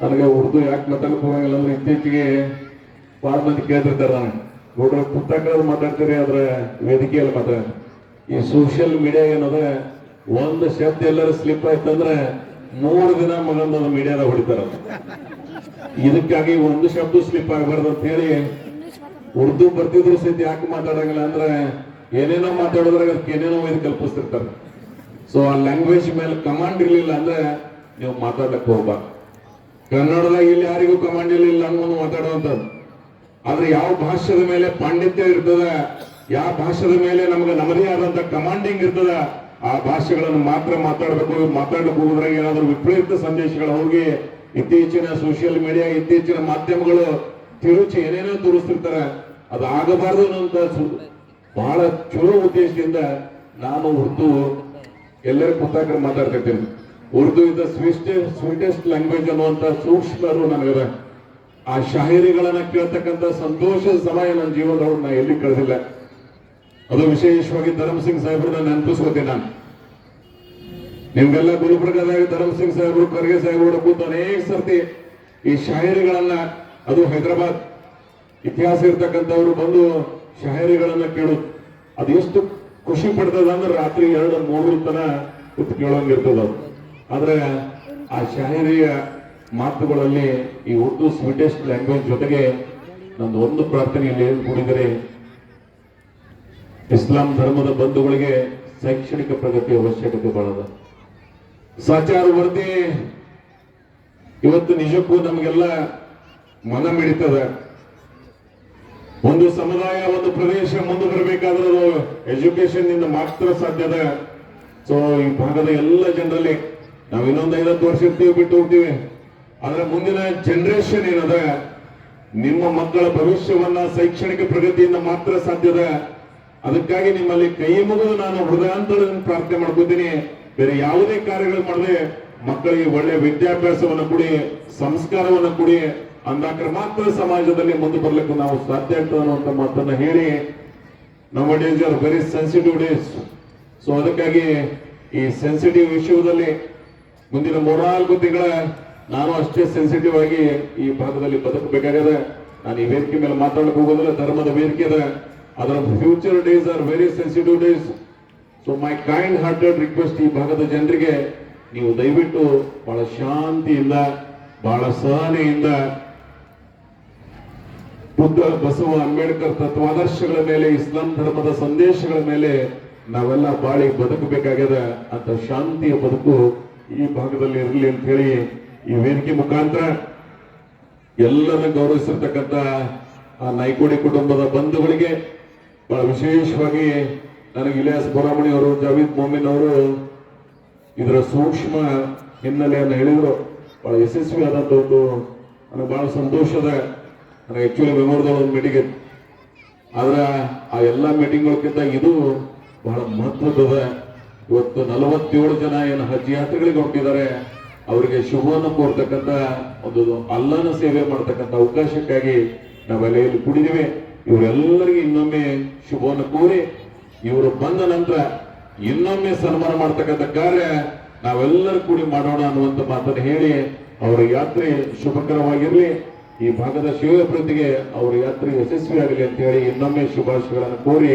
ನನಗೆ ಉರ್ದು ಯಾಕೆ ಮಾತಾಡಕ್ ಹೋಗಂಗಿಲ್ಲ ಅಂದ್ರೆ ಇತ್ತೀಚೆಗೆ ಬಹಳ ಮಂದಿ ಕೇಳ್ತಿರ್ತಾರೆ ನನಗೆ ನೋಡ್ರಿ ಪುಸ್ತಕಗಳಲ್ಲಿ ಮಾತಾಡ್ತೀರಿ ಆದ್ರೆ ವೇದಿಕೆಯಲ್ಲಿ ಮಾತಾಡ ಈ ಸೋಷಿಯಲ್ ಮೀಡಿಯಾ ಏನದ ಒಂದು ಶಬ್ದ ಎಲ್ಲರೂ ಸ್ಲಿಪ್ ಆಯ್ತಂದ್ರೆ 3 ದಿನ ಮಗಂದ ಮೀಡಿಯಾದಾಗ ಹೊಡಿತಾರ. ಇದಕ್ಕಾಗಿ ಒಂದು ಶಬ್ದ ಸ್ಲಿಪ್ ಆಗಬಾರ್ದು ಅಂತ ಹೇಳಿ ಉರ್ದು ಬರ್ತಿದ್ರು ಸಹಿತ ಯಾಕೆ ಮಾತಾಡಂಗಿಲ್ಲ ಅಂದ್ರೆ ಏನೇನೋ ಮಾತಾಡೋದ್ರಾಗ ಅದಕ್ಕೆ ಏನೇನೋ ಇದು ಕಲ್ಪಿಸ್ತಿರ್ತಾರೆ. ಸೊ ಆ ಲ್ಯಾಂಗ್ವೇಜ್ ಮೇಲೆ ಕಮಾಂಡ್ ಇರ್ಲಿಲ್ಲ ಅಂದ್ರೆ ನೀವು ಮಾತಾಡಕ್ ಹೋಗ್ಬಾರ್ದು. ಕನ್ನಡದಾಗ ಇಲ್ಲಿ ಯಾರಿಗೂ ಕಮಾಂಡ್ ಇರಲಿಲ್ಲ ಅನ್ನೋದು ಮಾತಾಡುವಂಥದ್ದು. ಆದ್ರೆ ಯಾವ ಭಾಷೆದ ಮೇಲೆ ಪಾಂಡಿತ್ಯ ಇರ್ತದ, ಯಾವ ಭಾಷೆದ ಮೇಲೆ ನಮಗೆ ನಮ್ಮದೇ ಆದಂತ ಕಮಾಂಡಿಂಗ್ ಇರ್ತದ, ಆ ಭಾಷೆಗಳನ್ನು ಮಾತ್ರ ಮಾತಾಡ್ಬೇಕು. ಮಾತಾಡ್ಲಿಕ್ಕೆ ಹೋಗೋದ್ರಾಗ ಏನಾದ್ರು ವಿಪರೀತ ಸಂದೇಶಗಳು ಹೋಗಿ ಇತ್ತೀಚಿನ ಸೋಷಿಯಲ್ ಮೀಡಿಯಾ, ಇತ್ತೀಚಿನ ಮಾಧ್ಯಮಗಳು ತಿರುಚಿ ಏನೇನೋ ತೋರಿಸ್ತಿರ್ತಾರೆ. ಅದು ಆಗಬಾರ್ದು ಅನ್ನೋಂತ ಬಹಳ ಚಲೋ ಉದ್ದೇಶದಿಂದ ನಾನು ಉರ್ದು ಎಲ್ಲರಿಗೂ ಪುಸ್ತಕ ಮಾತಾಡ್ತಿರ್ತೀನಿ. Urdu is the sweetest language ಅನ್ನುವಂತ ಸೂಕ್ಷ್ಮರು ನನಗದ. ಆ ಶಾಹಿರಿಗಳನ್ನ ಕೇಳ್ತಕ್ಕಂಥ ಸಂತೋಷದ ಸಮಯ ನನ್ನ ಜೀವನದೊಳಗೆ ನಾ ಎಲ್ಲಿ ಕಳೆದಿಲ್ಲ. ಅದು ವಿಶೇಷವಾಗಿ ಧರ್ಮ್ ಸಿಂಗ್ ಸಾಹೇಬ್ರನ್ನ ನೆನಪಿಸ್ಕೋತೀನಿ ನಾನು. ನಿಮ್ಗೆಲ್ಲ ಗುಲ್ಬರ್ಗದಾಗ ಧರ್ಮ್ ಸಿಂಗ್ ಸಾಹೇಬ್ರು, ಖರ್ಗೆ ಸಾಹೇಬ್ರು ಕೂತು ಅನೇಕ ಸರ್ತಿ ಈ ಶಾಹಿರಿಗಳನ್ನ, ಅದು ಹೈದರಾಬಾದ್ ಇತಿಹಾಸ ಇರ್ತಕ್ಕಂಥವ್ರು ಬಂದು ಶಾಹಿರಿಗಳನ್ನ ಕೇಳೋದು ಅದು ಎಷ್ಟು ಖುಷಿ ಪಡ್ತದ ಅಂದ್ರೆ ರಾತ್ರಿ 2-3 ತನ ಕೂತು ಕೇಳೋಂಗಿರ್ತದ. ಆದ್ರೆ ಆ ಶಾಹಿರಿಯ ಮಾತುಗಳಲ್ಲಿ ಈ ಉರ್ದು ಸ್ವೀಟೆಸ್ಟ್ ಲ್ಯಾಂಗ್ವೇಜ್ ಜೊತೆಗೆ ನಂದು ಒಂದು ಪ್ರಾರ್ಥನೆಯಲ್ಲಿ ಕೂಡಿದರೆ ಇಸ್ಲಾಂ ಧರ್ಮದ ಬಂಧುಗಳಿಗೆ ಶೈಕ್ಷಣಿಕ ಪ್ರಗತಿ ಅವಶ್ಯಕತೆ ಬಹಳದ. ಸಾಚಾರ ವರದಿ ಇವತ್ತು ನಿಜಕ್ಕೂ ನಮಗೆಲ್ಲ ಮನ ಮಿಡಿತದ. ಒಂದು ಸಮುದಾಯ, ಒಂದು ಪ್ರದೇಶ ಮುಂದೆ ಬರಬೇಕಾದ್ರೆ ಅದು ಎಜುಕೇಶನ್ ಇಂದ ಮಾತ್ರ ಸಾಧ್ಯದ. ಸೊ ಈ ಭಾಗದ ಎಲ್ಲ ಜನರಲ್ಲಿ ನಾವು ಇನ್ನೊಂದು 50 ವರ್ಷ ಇರ್ತೀವಿ, ಬಿಟ್ಟು ಹೋಗ್ತೀವಿ. ಆದ್ರೆ ಮುಂದಿನ ಜನರೇಷನ್ ಏನದ, ನಿಮ್ಮ ಮಕ್ಕಳ ಭವಿಷ್ಯವನ್ನ ಶೈಕ್ಷಣಿಕ ಪ್ರಗತಿಯಿಂದ ಮಾತ್ರ ಸಾಧ್ಯದ. ಅದಕ್ಕಾಗಿ ನಿಮ್ಮಲ್ಲಿ ಕೈ ಮುಗಿದು ನಾನು ಹೃದಯಾಂತರದಿಂದ ಪ್ರಾರ್ಥನೆ ಮಾಡ್ಕೋತೀನಿ. ಬೇರೆ ಯಾವುದೇ ಕಾರ್ಯಗಳು ಮಾಡದೆ ಮಕ್ಕಳಿಗೆ ಒಳ್ಳೆ ವಿದ್ಯಾಭ್ಯಾಸವನ್ನು ಕೊಡಿ, ಸಂಸ್ಕಾರವನ್ನು ಕೊಡಿ, ಅಂದಾಕ್ರೆ ಮಾತ್ರ ಸಮಾಜದಲ್ಲಿ ಮುಂದೆ ಬರ್ಲಿಕ್ಕೆ ನಾವು ಸಾಧ್ಯ ಆಗ್ತದೆ ಅನ್ನುವಂಥ ಮಾತನ್ನ ಹೇಳಿ, ನಮ್ಮ days are very sensitive days. So ಅದಕ್ಕಾಗಿ ಈ ಸೆನ್ಸಿಟಿವ್ ವಿಷಯದಲ್ಲಿ ಮುಂದಿನ 3-4 ತಿಂಗಳ ನಾನು ಅಷ್ಟೇ ಸೆನ್ಸಿಟಿವ್ ಆಗಿ ಈ ಭಾಗದಲ್ಲಿ ಬದುಕಬೇಕಾಗಿದೆ. ನಾನು ಈ ವೇದಿಕೆ ಮೇಲೆ ಮಾತಾಡಕ್ಕೆ ಹೋಗೋದಿಲ್ಲ, ಧರ್ಮದ ವೇದಿಕೆ ಅದ. ಅದರ future days are very sensitive days. So my kind hearted request, ಈ ಭಾಗದ ಜನರಿಗೆ ನೀವು ದಯವಿಟ್ಟು ಬಹಳ ಶಾಂತಿಯಿಂದ, ಬಹಳ ಸಹನೆಯಿಂದ ಬುದ್ಧ, ಬಸವ, ಅಂಬೇಡ್ಕರ್ ತತ್ವಾದರ್ಶಗಳ ಮೇಲೆ, ಇಸ್ಲಾಂ ಧರ್ಮದ ಸಂದೇಶಗಳ ಮೇಲೆ ನಾವೆಲ್ಲ ಬಾಳಿ ಬದುಕಬೇಕಾಗ್ಯದ. ಅಂತ ಶಾಂತಿಯ ಬದುಕು ಈ ಭಾಗದಲ್ಲಿ ಇರಲಿ ಅಂತ ಹೇಳಿ ಈ ವೇದಿಕೆ ಮುಖಾಂತರ ಎಲ್ಲರನ್ನ ಗೌರವಿಸಿರ್ತಕ್ಕಂಥ ನಾಯ್ಕೋಡಿ ಕುಟುಂಬದ ಬಂಧುಗಳಿಗೆ ಬಹಳ ವಿಶೇಷವಾಗಿ ನನಗೆ ಇಲಿಯಾಸ್ ಬೋರಾಮಣಿ ಅವರು, ಜಾವೀದ್ ಮೊಮಿನ್ ಅವರು ಇದರ ಸೂಕ್ಷ್ಮ ಹಿನ್ನೆಲೆಯನ್ನು ಹೇಳಿದ್ರು. ಬಹಳ ಯಶಸ್ವಿಯಾದಂಥ ಒಂದು ನನಗೆ ಬಹಳ ಸಂತೋಷದ. ನನಗೆ ಆಕ್ಚುಲಿ ಮೆಮೋರಿಯಲ್ ಒಂದು ಮೀಟಿಂಗ್ ಇತ್ತು. ಆದ್ರೆ ಆ ಎಲ್ಲ ಮೀಟಿಂಗ್ಗಳಕ್ಕಿಂತ ಇದು ಬಹಳ ಮಹತ್ವದ. ಇವತ್ತು 47 ಜನ ಏನು ಹಜ್ ಯಾತ್ರೆಗಳಿಗೆ ಹೊರಟಿದ್ದಾರೆ, ಅವರಿಗೆ ಶುಭವನ್ನು ಕೋರ್ತಕ್ಕಂಥ ಒಂದು ಅಲ್ಲನ ಸೇವೆ ಮಾಡತಕ್ಕಂಥ ಅವಕಾಶಕ್ಕಾಗಿ ನಾವೆಲ್ಲ ಇಲ್ಲಿ ಕೂಡಿದ್ದೀವಿ. ಇವರೆಲ್ಲರಿಗೆ ಇನ್ನೊಮ್ಮೆ ಶುಭವನ್ನು ಕೋರಿ, ಇವರು ಬಂದ ನಂತರ ಇನ್ನೊಮ್ಮೆ ಸನ್ಮಾನ ಮಾಡತಕ್ಕಂಥ ಕಾರ್ಯ ನಾವೆಲ್ಲರೂ ಕೂಡಿ ಮಾಡೋಣ ಅನ್ನುವಂಥ ಮಾತನ್ನು ಹೇಳಿ, ಅವರ ಯಾತ್ರೆ ಶುಭಕರವಾಗಿರಲಿ, ಈ ಭಾಗದ ಶಿವಪ್ರತಿಗೆ ಅವರ ಯಾತ್ರೆ ಯಶಸ್ವಿಯಾಗಲಿ ಅಂತ ಹೇಳಿ ಇನ್ನೊಮ್ಮೆ ಶುಭಾಶಯಗಳನ್ನು ಕೋರಿ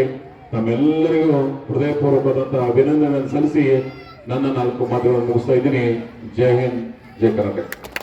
ನಮ್ಮೆಲ್ಲರಿಗೂ ಹೃದಯಪೂರ್ವಕವಾದಂತಹ ಅಭಿನಂದನೆಯನ್ನು ಸಲ್ಲಿಸಿ ನನ್ನ 4 ಮಾತುಗಳನ್ನು ಮುಗಿಸ್ತಾ ಇದ್ದೀನಿ. ಜೈ ಹಿಂದ್, ಜೈ ಕರ್ನಾಟಕ.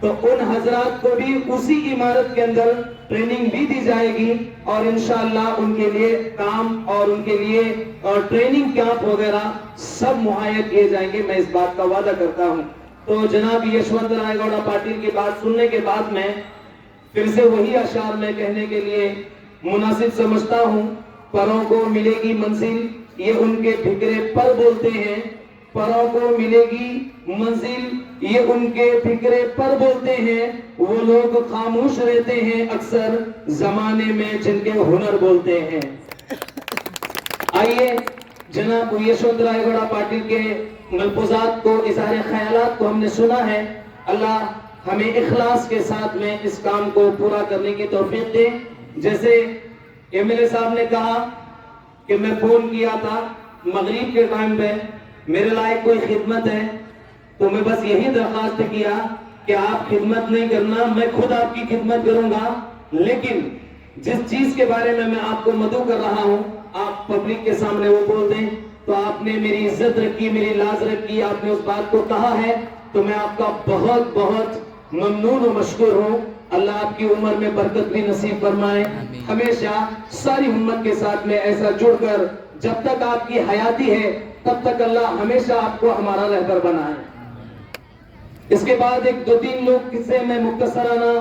تو ان حضرات کو بھی اسی عمارت کے اندر ٹریننگ بھی دی جائے گی اور انشاءاللہ ان کے لیے کام اور ان کے لیے ٹریننگ کیمپ وغیرہ سب مہیا کیے جائیں گے، میں اس بات کا وعدہ کرتا ہوں۔ تو جناب یشونت رائے گوڑا پاٹل کی بات سننے کے بعد میں پھر سے وہی اشعار میں کہنے کے لیے مناسب سمجھتا ہوں۔ پروں کو ملے گی منزل یہ ان کے بھکرے پر بولتے ہیں، پروں کو ملے گی منزل یہ ان کے فکرے پر بولتے ہیں، وہ لوگ خاموش رہتے ہیں اکثر زمانے میں جن کے ہنر بولتے ہیں۔ آئیے جناب یشونت رائے گوڑا پاٹل کے ملفوظات کو، اظہار خیالات کو ہم نے سنا ہے۔ اللہ ہمیں اخلاص کے ساتھ میں اس کام کو پورا کرنے کی توفیق دے۔ جیسے ایم ایل اے صاحب نے کہا کہ میں فون کیا تھا مغرب کے ٹائم پہ، میرے لائق کوئی خدمت ہے تو میں بس یہی درخواست کیا کہ آپ خدمت نہیں کرنا، میں خود آپ کی خدمت کروں گا، لیکن جس چیز کے بارے میں آپ کو مدعو کر رہا ہوں آپ پبلک کے سامنے وہ بول دیں۔ تو آپ نے میری عزت رکھی، میری لاز رکھی، آپ نے اس بات کو کہا ہے تو میں آپ کا بہت بہت ممنون و مشکور ہوں۔ اللہ آپ کی عمر میں برکت بھی نصیب فرمائے، ہمیشہ ساری امت کے ساتھ میں ایسا جڑ کر جب تک آپ کی حیاتی ہے تب تک اللہ ہمیشہ آپ کو ہمارا رہبر بنائے۔ اس کے بعد ایک دو تین لوگ سے میں مختصرانہ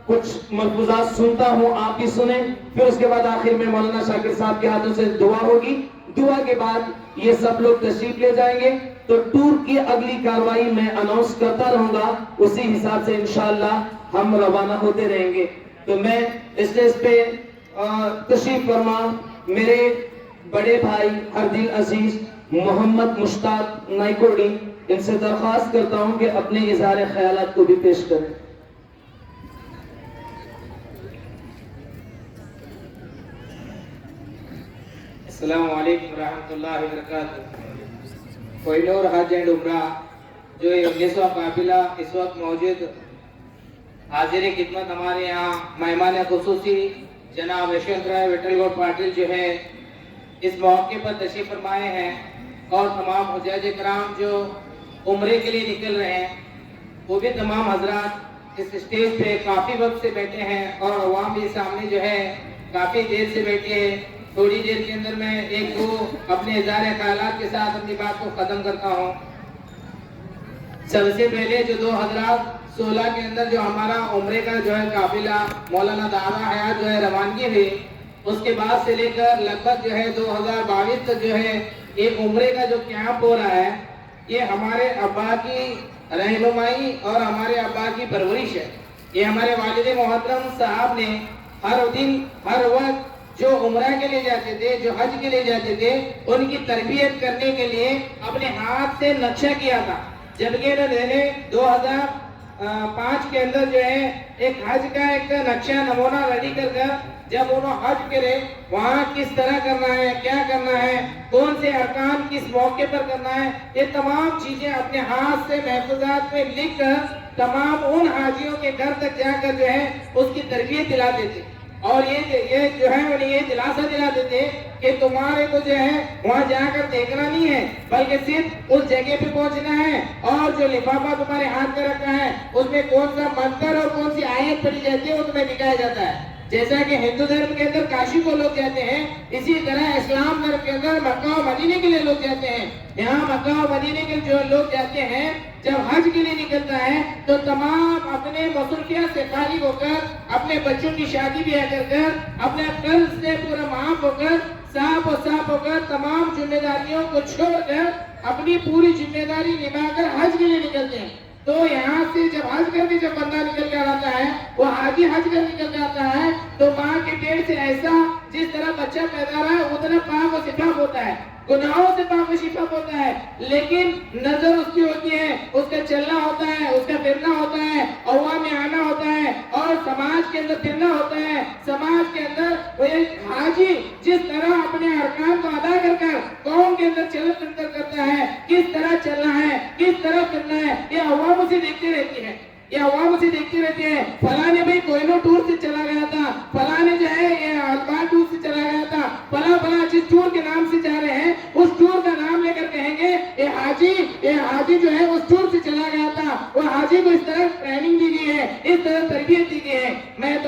کچھ ملفوظات سنتا ہوں، آپ بھی سنیں، پھر اس کے بعد آخر میں مولانا شاکر صاحب کے ہاتھوں سے دعا ہوگی، دعا کے بعد یہ سب لوگ تشریف لے جائیں گے۔ تو ٹور کی اگلی کاروائی میں اناؤنس کرتا رہوں گا، اسی حساب سے انشاءاللہ ہم روانہ ہوتے رہیں گے۔ تو میں اسٹیج پہ تشریف فرما میرے بڑے بھائی ہر دل عزیز محمد مشتاق نائکوڑی، ان سے درخواست کرتا ہوں کہ اپنے اظہار خیالات کو بھی پیش کریں۔ السلام علیکم ورحمۃ اللہ وبرکاتہ۔ کوہنور حج اینڈ عمرہ جو 19واں قافلہ اس وقت موجود حاضر خدمت ہمارے یہاں مہمان خصوصی جناب یشونت رائے وٹل گوڑ پاٹل جو ہے اس موقع پر تشریف فرمائے ہیں، اور تمام حجاج کرام جو عمرے کے لیے نکل رہے ہیں وہ بھی تمام حضرات اس اسٹیج پہ کافی وقت سے بیٹھے ہیں اور عوام بھی سامنے جو ہے کافی دیر سے بیٹھے ہیں۔ تھوڑی دیر کے اندر میں ایک دو اپنے اظہار خیالات کے ساتھ اپنی بات کو ختم کرتا ہوں۔ سب سے پہلے جو دو حضرات 16 کے اندر جو ہمارا عمرے کا جو ہے قافلہ مولانا دعویٰ حیات جو ہے روانگی ہوئی، اس کے بعد سے لے کر لگ بھگ جو ہے 2022 تک جو ہے ایک عمرے کا جو کیمپ ہو رہا ہے، یہ ہمارے ابا کی رہنمائی اور ہمارے ابا کی پرورش ہے۔ یہ ہمارے والد محترم صاحب نے ہر دن ہر وقت جو عمرہ کے لیے جاتے تھے، جو حج کے لیے جاتے تھے، ان کی تربیت کرنے کے لیے اپنے ہاتھ سے نقشہ کیا تھا۔ جبکہ انہوں نے 2005 کے اندر جو ہے ایک حج کا ایک نقشہ نمونہ ریڈی کر جب انہوں حج کرے وہاں کس طرح کرنا ہے، کیا کرنا ہے، کون سے ارکان کس موقع پر کرنا ہے، یہ تمام چیزیں اپنے ہاتھ سے محفوظات میں لکھ کر تمام ان حاجیوں کے گھر تک جا کر جو ہے اس کی تربیت دلاتے تھے، اور یہ جو ہے انہیں یہ دلاسا دلاتے تھے کہ تمہارے کو جو ہے وہاں جا کر دیکھنا نہیں ہے، بلکہ صرف اس جگہ پہ پہنچنا ہے، اور جو لفافہ تمہارے ہاتھ میں رکھا ہے اس میں کون سا منتر اور کون سی آیت پڑھی جاتی ہے وہ تمہیں دکھایا جاتا ہے۔ جیسا کہ ہندو دھرم کے اندر کاشی کو لوگ جاتے ہیں، اسی طرح اسلام دھرم کے اندر مکہ و مدینے کے لیے لوگ جاتے ہیں۔ یہاں مکہ و مدینے کے جو لوگ جاتے ہیں جب حج کے لیے نکلتا ہے تو تمام اپنے مصروفیات سے فارغ ہو کر، اپنے بچوں کی شادی بیاہ کر اپنے قرض سے پورا معاف ہو کر، صاف ہو کر تمام ذمہ داریوں کو چھوڑ کر اپنی پوری ذمہ داری نبھا کر حج کے لیے نکلتے ہیں۔ تو یہاں سے جب حج کر کے جب بندہ نکل کر آتا ہے، وہ حاجی حج کر نکل جاتا ہے تو ماں کے پیٹ سے ایسا جس طرح بچہ پیدا رہا ہے اتنا پاک و شفاف ہوتا ہے، گناہوں سے پاک و شفاف ہوتا ہے، لیکن نظر اس کی ہوتی ہے، اس کا چلنا ہوتا ہے، اس کا پھرنا ہوتا ہے، عوام میں آنا ہوتا ہے، اور سماج کے اندر پھرنا ہوتا ہے۔ سماج کے اندر وہ ایک حاجی جس طرح اپنے ارکان کو ادا کر قوم کے اندر چلن چلن کرتا ہے، کس طرح چلنا ہے، کس طرح پھرنا ہے، یہ عوام اسے دیکھتے رہتی ہے، یہ عوام اسے دیکھتے رہتے ہیں۔ فلاں نے بھائی کوہنور ٹور سے چلا گیا تھا، فلاں نے جو ہے یہ البان ٹور سے چلا گیا تھا، فلاں جس ٹور کے نام سے جا رہے ہیں اس ٹور کا نام لے کر کہیں گے یہ حاجی جو ہے اس ٹور سے چلا گیا تھا، وہ حاجی کو اس طرح ٹریننگ دی گئی ہے،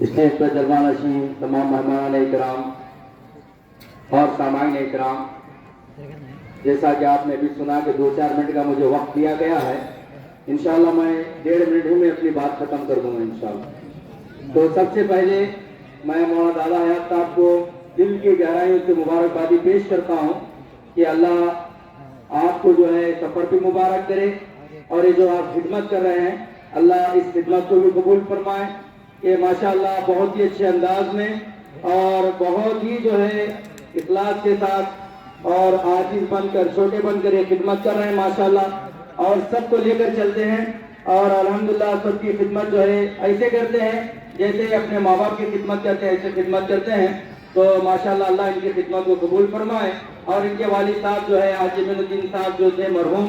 اسٹیج پر جلوہ نشین تمام مہمان اکرام اور سامعین اکرام، جیسا کہ آپ نے بھی سنا کہ 2-4 منٹ کا مجھے وقت دیا گیا ہے، انشاءاللہ میں 1.5 منٹ ہی میں اپنی بات ختم کر دوں گا انشاءاللہ۔ تو سب سے پہلے میں مولانا دادا حیات صاحب کو دل کی گہرائیوں سے مبارکبادی پیش کرتا ہوں کہ اللہ آپ کو جو ہے سفر بھی مبارک کرے، اور یہ جو آپ خدمت کر رہے ہیں اللہ اس خدمت کو بھی قبول فرمائے کہ ماشاءاللہ بہت ہی اچھے انداز میں اور بہت ہی جو ہے اخلاص کے ساتھ اور عاجز بن کر چھوٹے بن کر یہ خدمت کر رہے ہیں ماشاءاللہ، اور سب کو لے کر چلتے ہیں، اور الحمدللہ سب کی خدمت جو ہے ایسے کرتے ہیں جیسے اپنے ماں باپ کی خدمت کرتے ہیں، ایسے خدمت کرتے ہیں۔ تو ماشاءاللہ اللہ ان کی خدمت کو قبول فرمائے، اور ان کے والد صاحب جو ہے حاجی معین الدین صاحب جو تھے مرحوم،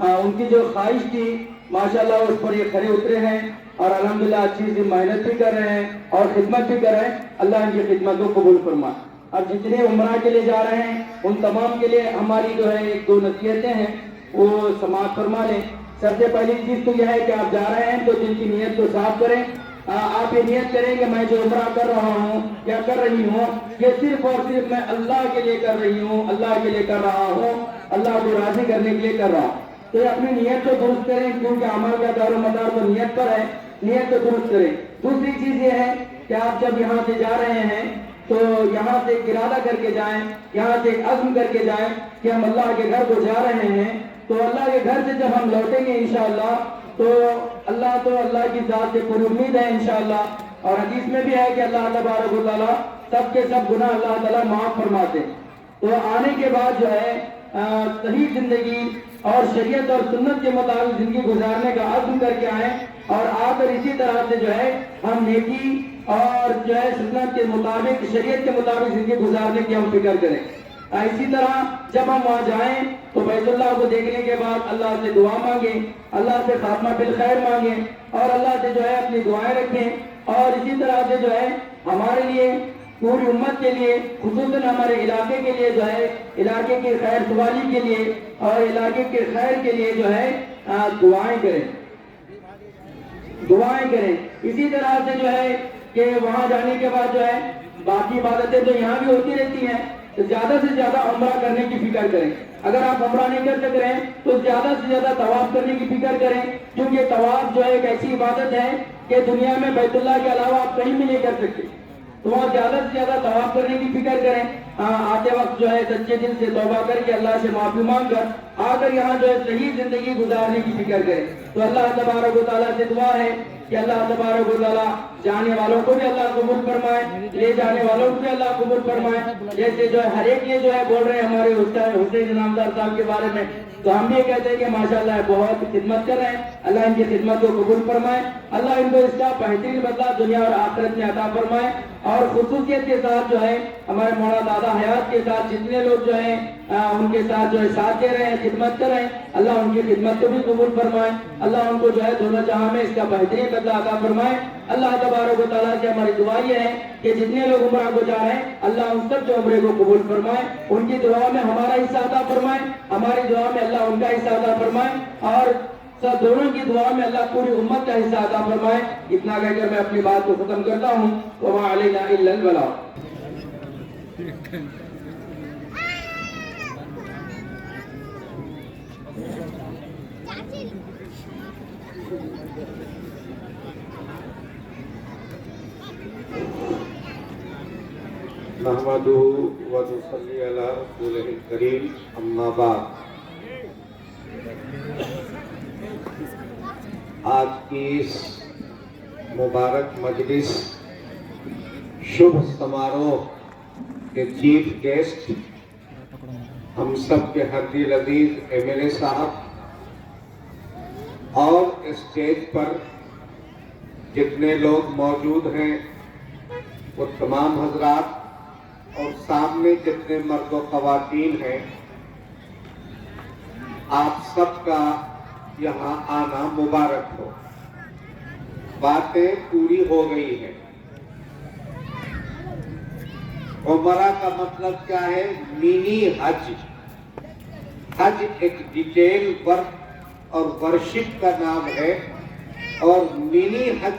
ان کی جو خواہش تھی ماشاءاللہ اس پر یہ کھڑے اترے ہیں، اور الحمدللہ اچھی سی محنت بھی کر رہے ہیں اور خدمت بھی کر رہے ہیں، اللہ ان کی خدمت کو قبول فرمائے۔ اب جتنے عمرہ کے لیے جا رہے ہیں ان تمام کے لیے ہماری جو ہے 1-2 نصیحتیں ہیں وہ سماعت فرما لیں۔ سب سے پہلی چیز تو یہ ہے کہ آپ جا رہے ہیں تو دل کی نیت کو صاف کریں۔ آپ یہ نیت کریں کہ میں جو عمرہ کر رہا ہوں یا کر رہی ہوں یہ صرف اور صرف میں اللہ کے لیے کر رہی ہوں، اللہ کے لیے کر رہا ہوں، اللہ کو راضی کرنے کے لیے کر رہا ہوں۔ تو اپنی نیت کو درست کریں، کیونکہ عمل کا دار و مدار تو نیت پر ہے، نیت کو درست کریں۔ دوسری چیز یہ ہے کہ آپ جب یہاں سے جا رہے ہیں تو یہاں سے ایک ارادہ کر کے جائیں، یہاں سے ایک عزم کر کے جائیں کہ ہم اللہ کے گھر کو جا رہے ہیں، تو اللہ کے گھر سے جب ہم لوٹیں گے انشاءاللہ تو اللہ کی ذات سے پوری امید ہے انشاءاللہ، اور حدیث میں بھی ہے کہ اللہ تبارک و تعالیٰ سب کے سب گناہ اللہ تعالیٰ معاف فرماتے ہیں۔ تو آنے کے بعد جو ہے صحیح زندگی اور شریعت اور سنت کے مطابق زندگی گزارنے کا عزم کر کے آئیں، اور آ کر اسی طرح سے جو ہے ہم نیکی اور جو ہے سنت کے مطابق شریعت کے مطابق زندگی گزارنے کی ہم فکر کریں۔ اسی طرح جب ہم وہاں جائیں تو بیت اللہ کو دیکھنے کے بعد اللہ سے دعا مانگیں، اللہ سے خاتمہ بالخیر مانگیں، اور اللہ سے جو ہے اپنی دعائیں رکھیں، اور اسی طرح سے جو ہے ہمارے لیے پوری امت کے لیے خصوصاً ہمارے علاقے کے لیے جو ہے علاقے کی خیر سوالی کے لیے اور علاقے کے خیر کے لیے جو ہے دعائیں کریں۔ اسی طرح سے جو ہے کہ وہاں جانے کے بعد جو ہے باقی عبادتیں تو یہاں بھی ہوتی رہتی ہیں، تو زیادہ سے زیادہ عمرہ کرنے کی فکر کریں۔ اگر آپ عمرہ نہیں کر سک رہے ہیں تو زیادہ سے زیادہ طواف کرنے کی فکر کریں، کیونکہ طواف جو ہے ایک ایسی عبادت ہے کہ دنیا میں بیت اللہ کے علاوہ آپ کہیں بھی نہیں کر سکتے، تو وہاں زیادہ سے زیادہ طواف کرنے کی فکر کریں۔ آتے وقت جو ہے سچے دل سے توبہ کر کے اللہ سے معافی مانگ کر آ کر یہاں جو ہے صحیح زندگی گزارنے کی فکر کریں۔ تو اللہ تبارک و تعالیٰ سے دعا ہے کہ اللہ تبارک و تعالیٰ جانے والوں کو بھی اللہ قبول فرمائے، لے جانے والوں کو بھی اللہ قبول فرمائے۔ جیسے جو ہے ہر ایک یہ جو ہے بول رہے ہیں ہمارے حسین انعامدار صاحب کے بارے میں، تو ہم بھی کہتے ہیں کہ ماشاءاللہ بہت خدمت کر رہے ہیں، اللہ ان کی خدمت کو قبول فرمائے، اللہ ان کو اس کا بہترین بدلہ دنیا اور آخرت میں عطا فرمائے۔ اور خصوصیت کے ساتھ جو ہے ہمارے مولانا دادا حیات کے ساتھ جتنے لوگ جو ہیں ان کے ساتھ جو ہے ساتھ دے رہے ہیں، خدمت کر رہے ہیں، اللہ ان کی خدمت کو بھی قبول فرمائے، اللہ ان کو جو ہے دونوں جہاں میں اس کا بہترین بدلہ عطا فرمائے۔ اللہ تبارک و تعالیٰ سے ہماری دعا یہ ہے کہ جتنے لوگ عمرہ کو جا رہے ہیں اللہ ان سب جو عمرے کو قبول فرمائے، ان کی دعا میں ہمارا حصہ عطا فرمائے، ہماری دعا میں اللہ ان کا حصہ عطا فرمائے، اور سب دونوں کی دعا میں اللہ پوری امت کا حصہ عطا فرمائے۔ اتنا کہہ کر میں اپنی بات کو ختم کرتا ہوں۔ وما علینا الا البلاغ۔ نحمدہ و نصلی علی رسولہ الکریم، اما بعد۔ آج کی اس مبارک مجلس شبھ سماروہ کے چیف گیسٹ ہم سب کے حدیث عزیز ایم ایل اے صاحب، اور اسٹیج پر جتنے لوگ موجود ہیں وہ تمام حضرات، اور سامنے جتنے مرد و خواتین ہیں، آپ سب کا یہاں آنا مبارک ہو۔ باتیں پوری ہو گئی ہیں۔ عمرہ کا مطلب کیا ہے؟ منی حج۔ حج ایک ڈیٹیل ورک اور ورشپ کا نام ہے، اور منی حج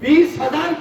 20,000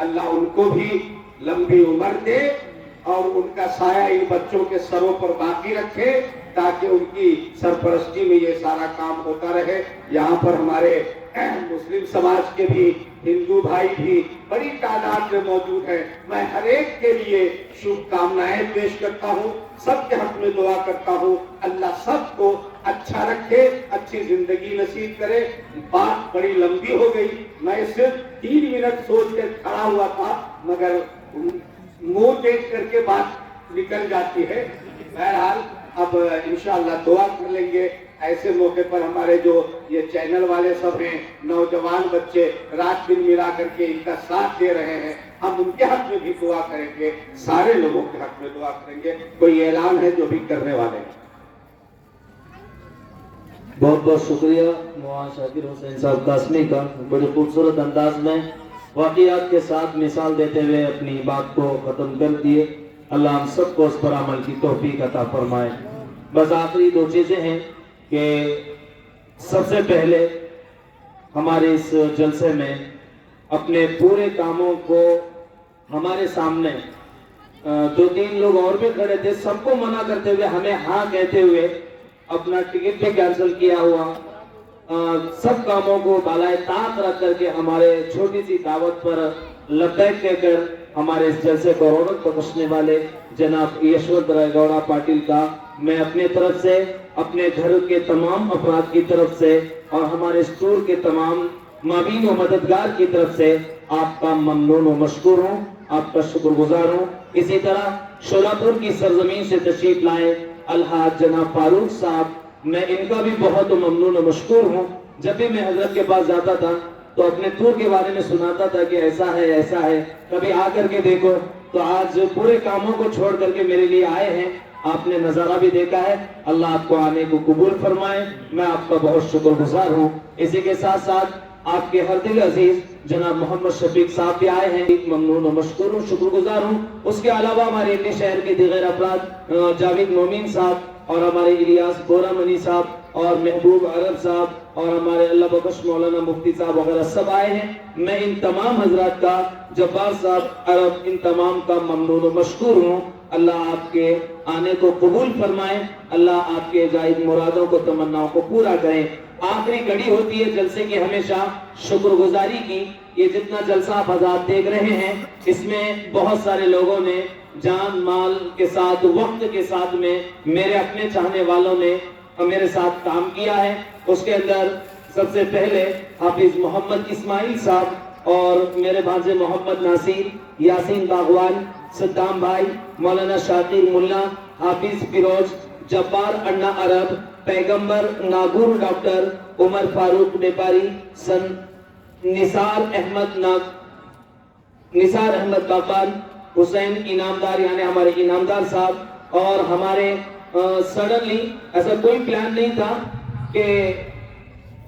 اللہ ان کو بھی لمبی عمر دے اور ان کا سایہ ان بچوں کے سروں پر باقی رکھے تاکہ ان کی سرپرستی میں یہ سارا کام ہوتا رہے. یہاں پر ہمارے مسلم سماج کے بھی ہندو بھائی بھی بڑی تعداد میں موجود ہیں. میں ہر ایک کے لیے شبھ کامنائیں پیش کرتا ہوں, سب کے حق میں دعا کرتا ہوں. اللہ سب کو اچھا رکھے, اچھی زندگی نصیب کرے. بات بڑی لمبی ہو گئی, میں صرف 3 منٹ سوچ کر کھڑا ہوا تھا مگر منہ دیکھ کر کے بات نکل جاتی ہے. بہرحال اب انشاءاللہ دعا کر لیں گے. ایسے موقع پر ہمارے جو یہ چینل والے سب ہیں, نوجوان بچے رات دن ملا کر کے ان کا ساتھ دے رہے ہیں, ہم ان کے حق میں بھی دعا کریں گے, سارے لوگوں کے حق میں دعا کریں گے. کوئی اعلان ہے جو بھی کرنے والے ہیں؟ بہت بہت شکریہ مولانا شاکر حسین صاحب قاسمی کا, بڑے خوبصورت انداز میں واقعات کے ساتھ مثال دیتے ہوئے اپنی بات کو ختم کر دیے. اللہ ہم سب کو اس پر عمل کی توفیق عطا فرمائے. بس آخری 2 چیزیں ہیں کہ سب سے پہلے ہمارے اس جلسے میں اپنے پورے کاموں کو ہمارے سامنے 2-3 لوگ اور بھی کھڑے تھے, سب کو منع کرتے ہوئے ہمیں ہاں کہتے ہوئے اپنا ٹکٹ بھی کینسل کیا ہوا, سب کاموں کو بالائے طاق رکھ کر کے ہمارے چھوٹی سی دعوت پر لبیک کہہ کر ہمارے اس جلسے کو رونق بخشنے والے جناب یشونت رائے گوڑا پاٹل کا میں اپنے طرف سے, اپنے گھر کے تمام افراد کی طرف سے اور ہمارے اسٹور کے تمام معاون و مددگار کی طرف سے آپ کا ممنون و مشکور ہوں, آپ کا شکر گزار ہوں. اسی طرح شولاپور کی سرزمین سے تشریف لائے الحاج جناب فاروق صاحب, میں ان کا بھی بہت ممنون و مشکور ہوں. جب بھی میں حضرت کے پاس جاتا تھا تو اپنے ٹور کے بارے میں سناتا تھا کہ ایسا ہے, کبھی آ کر کے دیکھو. تو آج پورے کاموں کو چھوڑ کر کے میرے لیے آئے ہیں, آپ نے نظارہ بھی دیکھا ہے. اللہ آپ کو آنے کو قبول فرمائے, میں آپ کا بہت شکر گزار ہوں. اسی کے ساتھ ساتھ آپ کے ہر دل عزیز جناب محمد شفیق صاحب بھی آئے ہیں, ممنون و مشکور ہوں, شکر گزار ہوں. اس کے علاوہ ہمارے انڈی شہر کے دیگر افراد جاوید مومین صاحب اور ہمارے الیاس بورا منی صاحب اور محبوب عرب صاحب اور ہمارے اللہ بخش مولانا مفتی صاحب وغیرہ سب آئے ہیں. میں ان تمام حضرات کا, جبار صاحب عرب, ان تمام کا ممنون و مشکور ہوں. اللہ آپ کے آنے کو قبول فرمائے, اللہ آپ کے جائز مرادوں کو, تمناؤں کو پورا کریں. آخری کڑی ہوتی ہے جلسے کی ہمیشہ شکر گزاری کی. یہ جتنا جلسہ آپ حضرات دیکھ رہے ہیں اس میں بہت سارے لوگوں نے جان مال کے ساتھ, وقت کے ساتھ میں, میرے اپنے چاہنے والوں نے میرے ساتھ کام کیا ہے. اس کے اندر سب سے پہلے حافظ محمد اسماعیل صاحب اور میرے بھانجے محمد ناصر, یاسین باغوان, صدام بھائی, مولانا شاکر ملا, حافظ فیروز, جبار انا عرب, پیغمبر ناگور ڈاکٹر, عمر فاروق نیپاری, نثار احمد باقان, حسین انعامدار یعنی ہمارے انعامدار صاحب. اور ہمارے سڈنلی ایسا کوئی پلان نہیں تھا کہ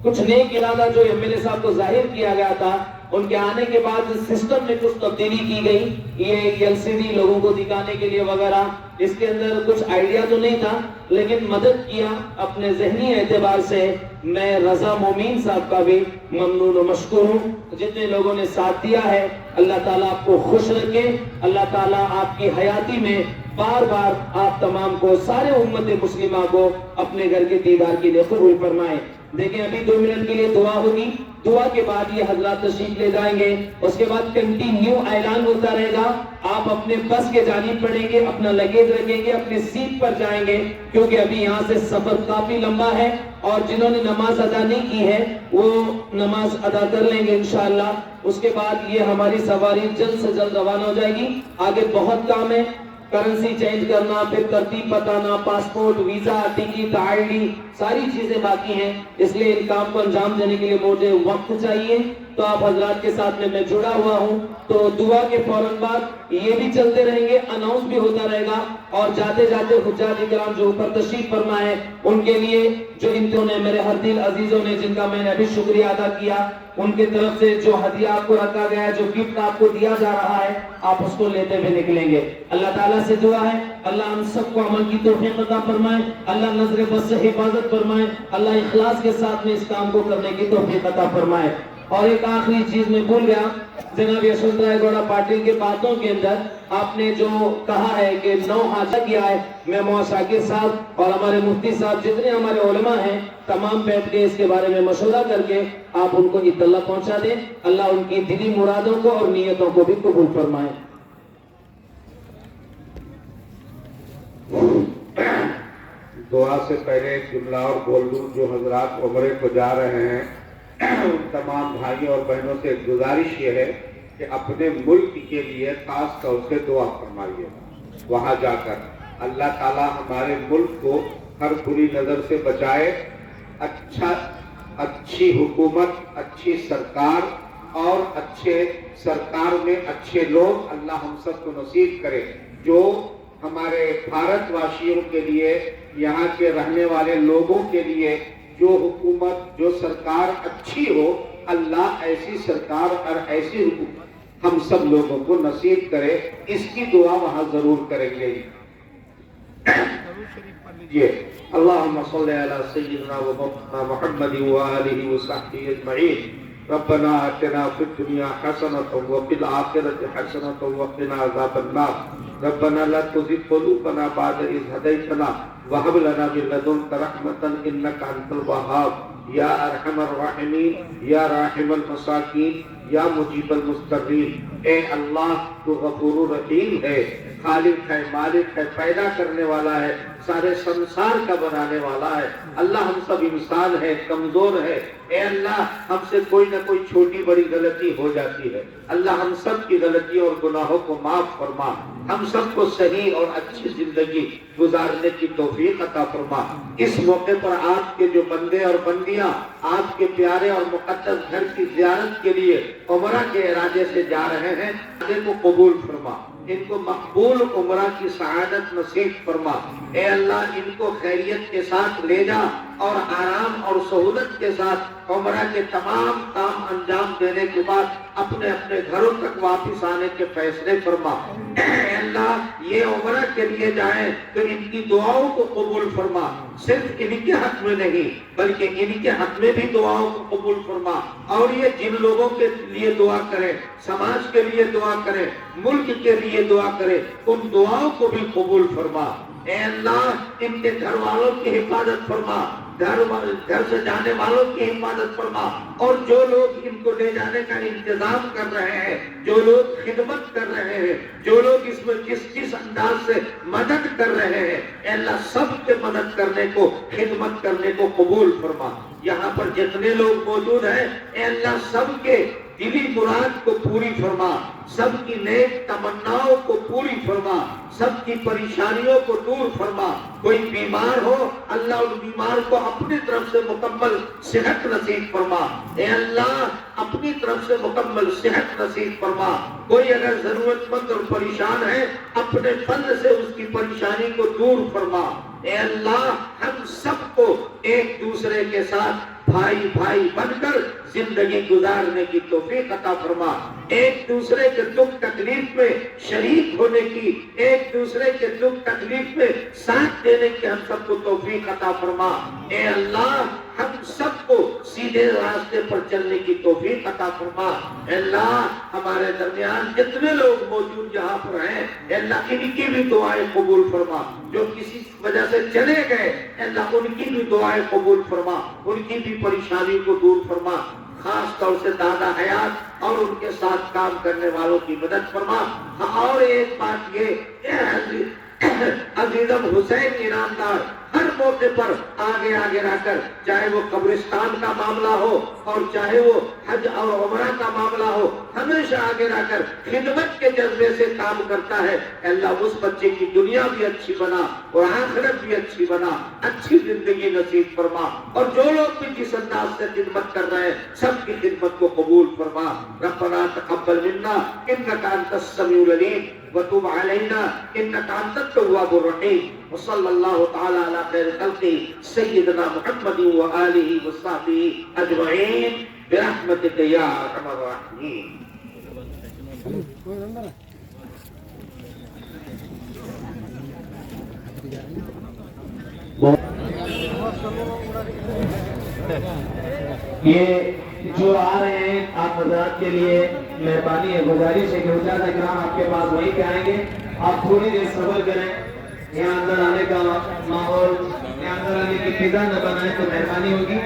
کچھ نیک ارادہ جو ایم ایل اے صاحب کو ظاہر کیا گیا تھا, ان کے آنے کے بعد سسٹم میں کچھ تبدیلی کی گئی. یہ LCD لوگوں کو دکھانے کے لیے وغیرہ, اس کے اندر کچھ آئیڈیا تو نہیں تھا لیکن مدد کیا اپنے ذہنی اعتبار سے. میں رضا مومین صاحب کا بھی ممنون و مشکور ہوں. جتنے لوگوں نے ساتھ دیا ہے اللہ تعالیٰ آپ کو خوش رکھے, اللہ تعالیٰ آپ کی حیاتی میں بار بار آپ تمام کو, سارے امت مسلمہ کو اپنے گھر کے دیدار کے لیے قبول فرمائے. دیکھیں ابھی 2 منٹ کے لیے دعا ہوگی, دعا کے بعد یہ حضرات تشریف لے جائیں گے. اس کے بعد کنٹینیو اعلان ہوتا رہے گا. آپ اپنے بس کے جانب پڑیں گے, اپنا لگیج رکھیں گے, اپنی سیٹ پر جائیں گے کیونکہ ابھی یہاں سے سفر کافی لمبا ہے اور جنہوں نے نماز ادا نہیں کی ہے وہ نماز ادا کر لیں گے انشاءاللہ. اس کے بعد یہ ہماری سواری جلد سے جلد روانہ ہو جائے گی. آگے بہت کام ہے, کرنسی چینج کرنا, پھر ترتیب بتانا, پاسپورٹ, ویزا, ٹکٹ, ID, ساری چیزیں باقی ہیں. اس لیے ان کام کو انجام دینے کے لیے مجھے وقت چاہیے. تو آپ حضرات کے ساتھ میں جڑا ہوا ہوں. تو دعا کے فوراً بعد یہ بھی چلتے رہیں گے, اناؤنس بھی ہوتا رہے گا. اور جاتے جاتے حجاج کرام جو اوپر تشریف فرما ہے ان کے لیے, جو انہوں نے میرے ہر دل عزیزوں نے جن کا میں نے ابھی شکریہ ادا کیا, ان کی طرف سے جو ہدیہ آپ کو رکھا گیا ہے, جو گفٹ آپ کو دیا جا رہا ہے, آپ اس کو لیتے ہوئے نکلیں گے. اللہ تعالیٰ سے دعا ہے اللہ ہم سب کو عمل کی توفیق عطا فرمائے, اللہ نظر بس سے حفاظت فرمائے, اللہ اخلاص کے ساتھ میں اس کام کو کرنے کی توفیق عطا فرمائے. اور ایک آخری چیز میں بھول گیا، جناب یشونت رائے گوڑا پاٹل کے باتوں کے اندر آپ نے جو کہا ہے کہ 9 حاصل کیا ہے، میں مولانا شاکر صاحب اور ہمارے مفتی صاحب جتنے ہمارے علماء ہیں تمام بیٹھ کے اس کے بارے میں مشورہ کر کے آپ ان کو اطلاع پہنچا دیں. اللہ ان کی دلی مرادوں کو اور نیتوں کو بھی قبول فرمائے. دعا سے پہلے ایک جملہ اور بول دوں. جو حضرات عمرے کو جا رہے ہیں ان تمام بھائیوں اور بہنوں سے ایک گزارش یہ ہے کہ اپنے ملک کے لیے خاص طور سے دعا فرمائیے. وہاں جا کر اللہ تعالی ہمارے ملک کو ہر بری نظر سے بچائے، اچھی حکومت، اچھی سرکار اور اچھے سرکار میں اچھے لوگ اللہ ہم سب کو نصیب کرے، جو ہمارے بھارت واسیوں کے لیے، یہاں کے رہنے والے لوگوں کے لیے جو حکومت، جو سرکار اچھی ہو، اللہ ایسی سرکار اور ایسی حکومت ہم سب لوگوں کو نصیب کرے. اس کی دعا وہاں ضرور کریں گے. اللہم صلی علی سیدنا و مولانا محمد وآلہ وصحبہ اجمعین. ربنا آتنا فی الدنیا حسنۃ وفی الآخرۃ حسنۃ وقنا عذاب النار. ربنا لا تزغ قلوبنا بعد إذ هديتنا وهب لنا من لدنك رحمة إنك أنت الوهاب. یا ارحم الراحمین، یا راحم المساکین، یا مجیب المضطرین. اے اللہ تو غفور الرحیم ہے، خالق ہے، مالک ہے، پیدا کرنے والا ہے، سارے سنسار کا بنانے والا ہے. اللہ ہم سب انسان ہے، کمزور ہے. اے اللہ ہم سے کوئی نہ کوئی چھوٹی بڑی غلطی ہو جاتی ہے. اللہ ہم سب کی غلطیوں اور گناہوں کو معاف فرما. ہم سب کو صحیح اور اچھی زندگی گزارنے کی توفیق عطا فرما. اس موقع پر آپ کے جو بندے اور بندیاں آپ کے پیارے اور مقدس گھر کی زیارت کے لیے عمرہ کے ارادے سے جا رہے ہیں، ارادے کو قبول فرما. ان کو مقبول عمرہ کی سعادت نصیب فرما. اے اللہ ان کو خیریت کے ساتھ لے جا اور آرام اور سہولت کے ساتھ عمرہ کے تمام کام انجام دینے کے بعد اپنے اپنے گھروں تک واپس آنے کے فیصلے فرما. اے اللہ یہ عمرہ کے لیے جائیں تو ان کی دعاؤں کو قبول فرما. صرف ان کے حق میں نہیں بلکہ ان کے حق میں بھی دعاؤں کو قبول فرما. اور یہ جن لوگوں کے لیے دعا کریں، سماج کے لیے دعا کریں، ملک کے لیے دعا کریں، ان دعاؤں کو بھی قبول فرما. اے اللہ ان کے گھر والوں کی حفاظت فرما، گھر سے جانے والوں کی حفاظت فرما. اور جو لوگ ان کو لے جانے کا انتظام کر رہے ہیں، جو لوگ خدمت کر رہے ہیں، جو لوگ اس میں جس انداز سے مدد کر رہے ہیں، اے اللہ سب کے مدد کرنے کو، خدمت کرنے کو قبول فرما. یہاں پر جتنے لوگ موجود ہیں اے اللہ سب کے دلی مراد کو پوری فرما، سب کی نیک تمناؤں کو پوری فرما، سب کی پریشانیوں کو دور فرما. کوئی بیمار ہو اللہ ان بیمار کو اپنی طرف سے مکمل صحت نصیب فرما. اے اللہ اپنی طرف سے مکمل صحت نصیب فرما. کوئی اگر ضرورت مند اور پریشان ہے اپنے فضل سے اس کی پریشانی کو دور فرما. اے اللہ ہم سب کو ایک دوسرے کے ساتھ بھائی بھائی بن کر زندگی گزارنے کی توفیق عطا فرما. ایک دوسرے کے دکھ تکلیف میں شریک ہونے کی، ایک دوسرے کے دکھ تکلیف میں ساتھ دینے کی ہم سب کو توفیق عطا فرما. اے اللہ ہم سب کو سیدھے راستے پر چلنے کی توفیق عطا فرما. اے اللہ ہمارے درمیان جتنے لوگ موجود یہاں پر ہیں اے اللہ ان کی بھی دعائیں قبول فرما. جو کسی وجہ سے چلے گئے اے اللہ ان کی بھی دعائیں قبول فرما، ان کی بھی پریشانی کو دور فرما. خاص طور سے دادا حیات اور ان کے ساتھ کام کرنے والوں کی مدد فرما. اور ایک بات یہ عزیزم حسین انعامدار ہر موقع پر آگے رہ کر، چاہے وہ قبرستان کا معاملہ ہو اور چاہے وہ حج اور عمرہ کا معاملہ ہو، ہمیشہ آگے رہ کر خدمت کے جذبے سے کام کرتا ہے. اللہ اس بچے کی دنیا بھی اچھی بنا اور آخرت بھی اچھی بنا، اچھی زندگی نصیب فرما. اور جو لوگ بھی جس انداز سے خدمت کر رہے ہیں سب کی خدمت کو قبول فرما. ربنا تقبل منا انك انت السميع العليم وتب علينا انك انت التواب الرحيم. وصلى الله تعالى على خير خلقه سيدنا محمد وآله وصحبه اجمعين برحمتك يا ارحم الراحمين. یہ جو آ رہے ہیں آپ حضرات کے لیے مہربانی ہے، گزارش ہے کہ حجاج اکرام آپ کے پاس وہیں پہ آئیں گے. آپ تھوڑی دیر صبر کریں. یہاں اندر آنے کا ماحول، یہاں اندر آنے کی فضا نہ بنائیں تو مہربانی ہوگی.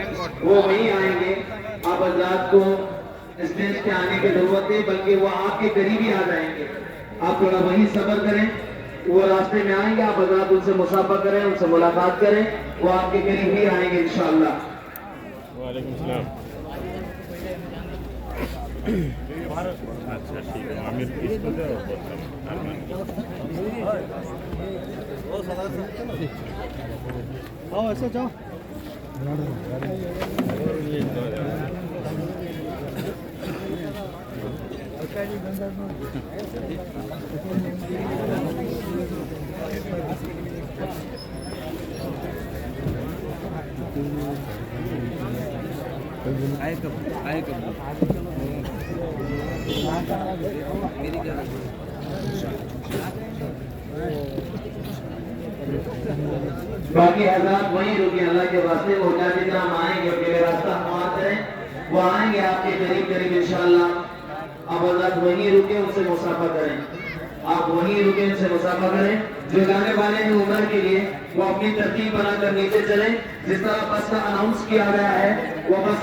وہ وہیں آئیں گے. آپ حضرات کو اسٹیج پہ آنے کی ضرورت نہیں، بلکہ وہ آپ کے قریب ہی آ جائیں گے. آپ تھوڑا وہیں صبر کریں. وہ راستے میں آئیں گے، آپ حضرات ان سے مصافحہ کریں، ان سے ملاقات کریں. وہ آپ کے قریب ہی آئیں گے انشاءاللہ. وعلیکم السلام. اچھا ٹھیک ہے. عامر کس کو دے ایسے جاؤ. باقی حضرات وہیں رکیں. اللہ کے واسطے وہ حجاج اکرام آئیں گے، اکیلے راستہ ہموار کریں. وہ آئیں گے آپ کے قریب قریب انشاءاللہ. آپ حضرات وہیں رکیں، ان سے مصافحہ کریں. آپ وہیں رکیں، ان سے مصافحہ کریں. جو جانے والے ہیں عمر کے لیے وہ اپنی ترتیب بنا کر نیچے چلیں. جس طرح بس کا اناؤنس کیا گیا ہے وہ بس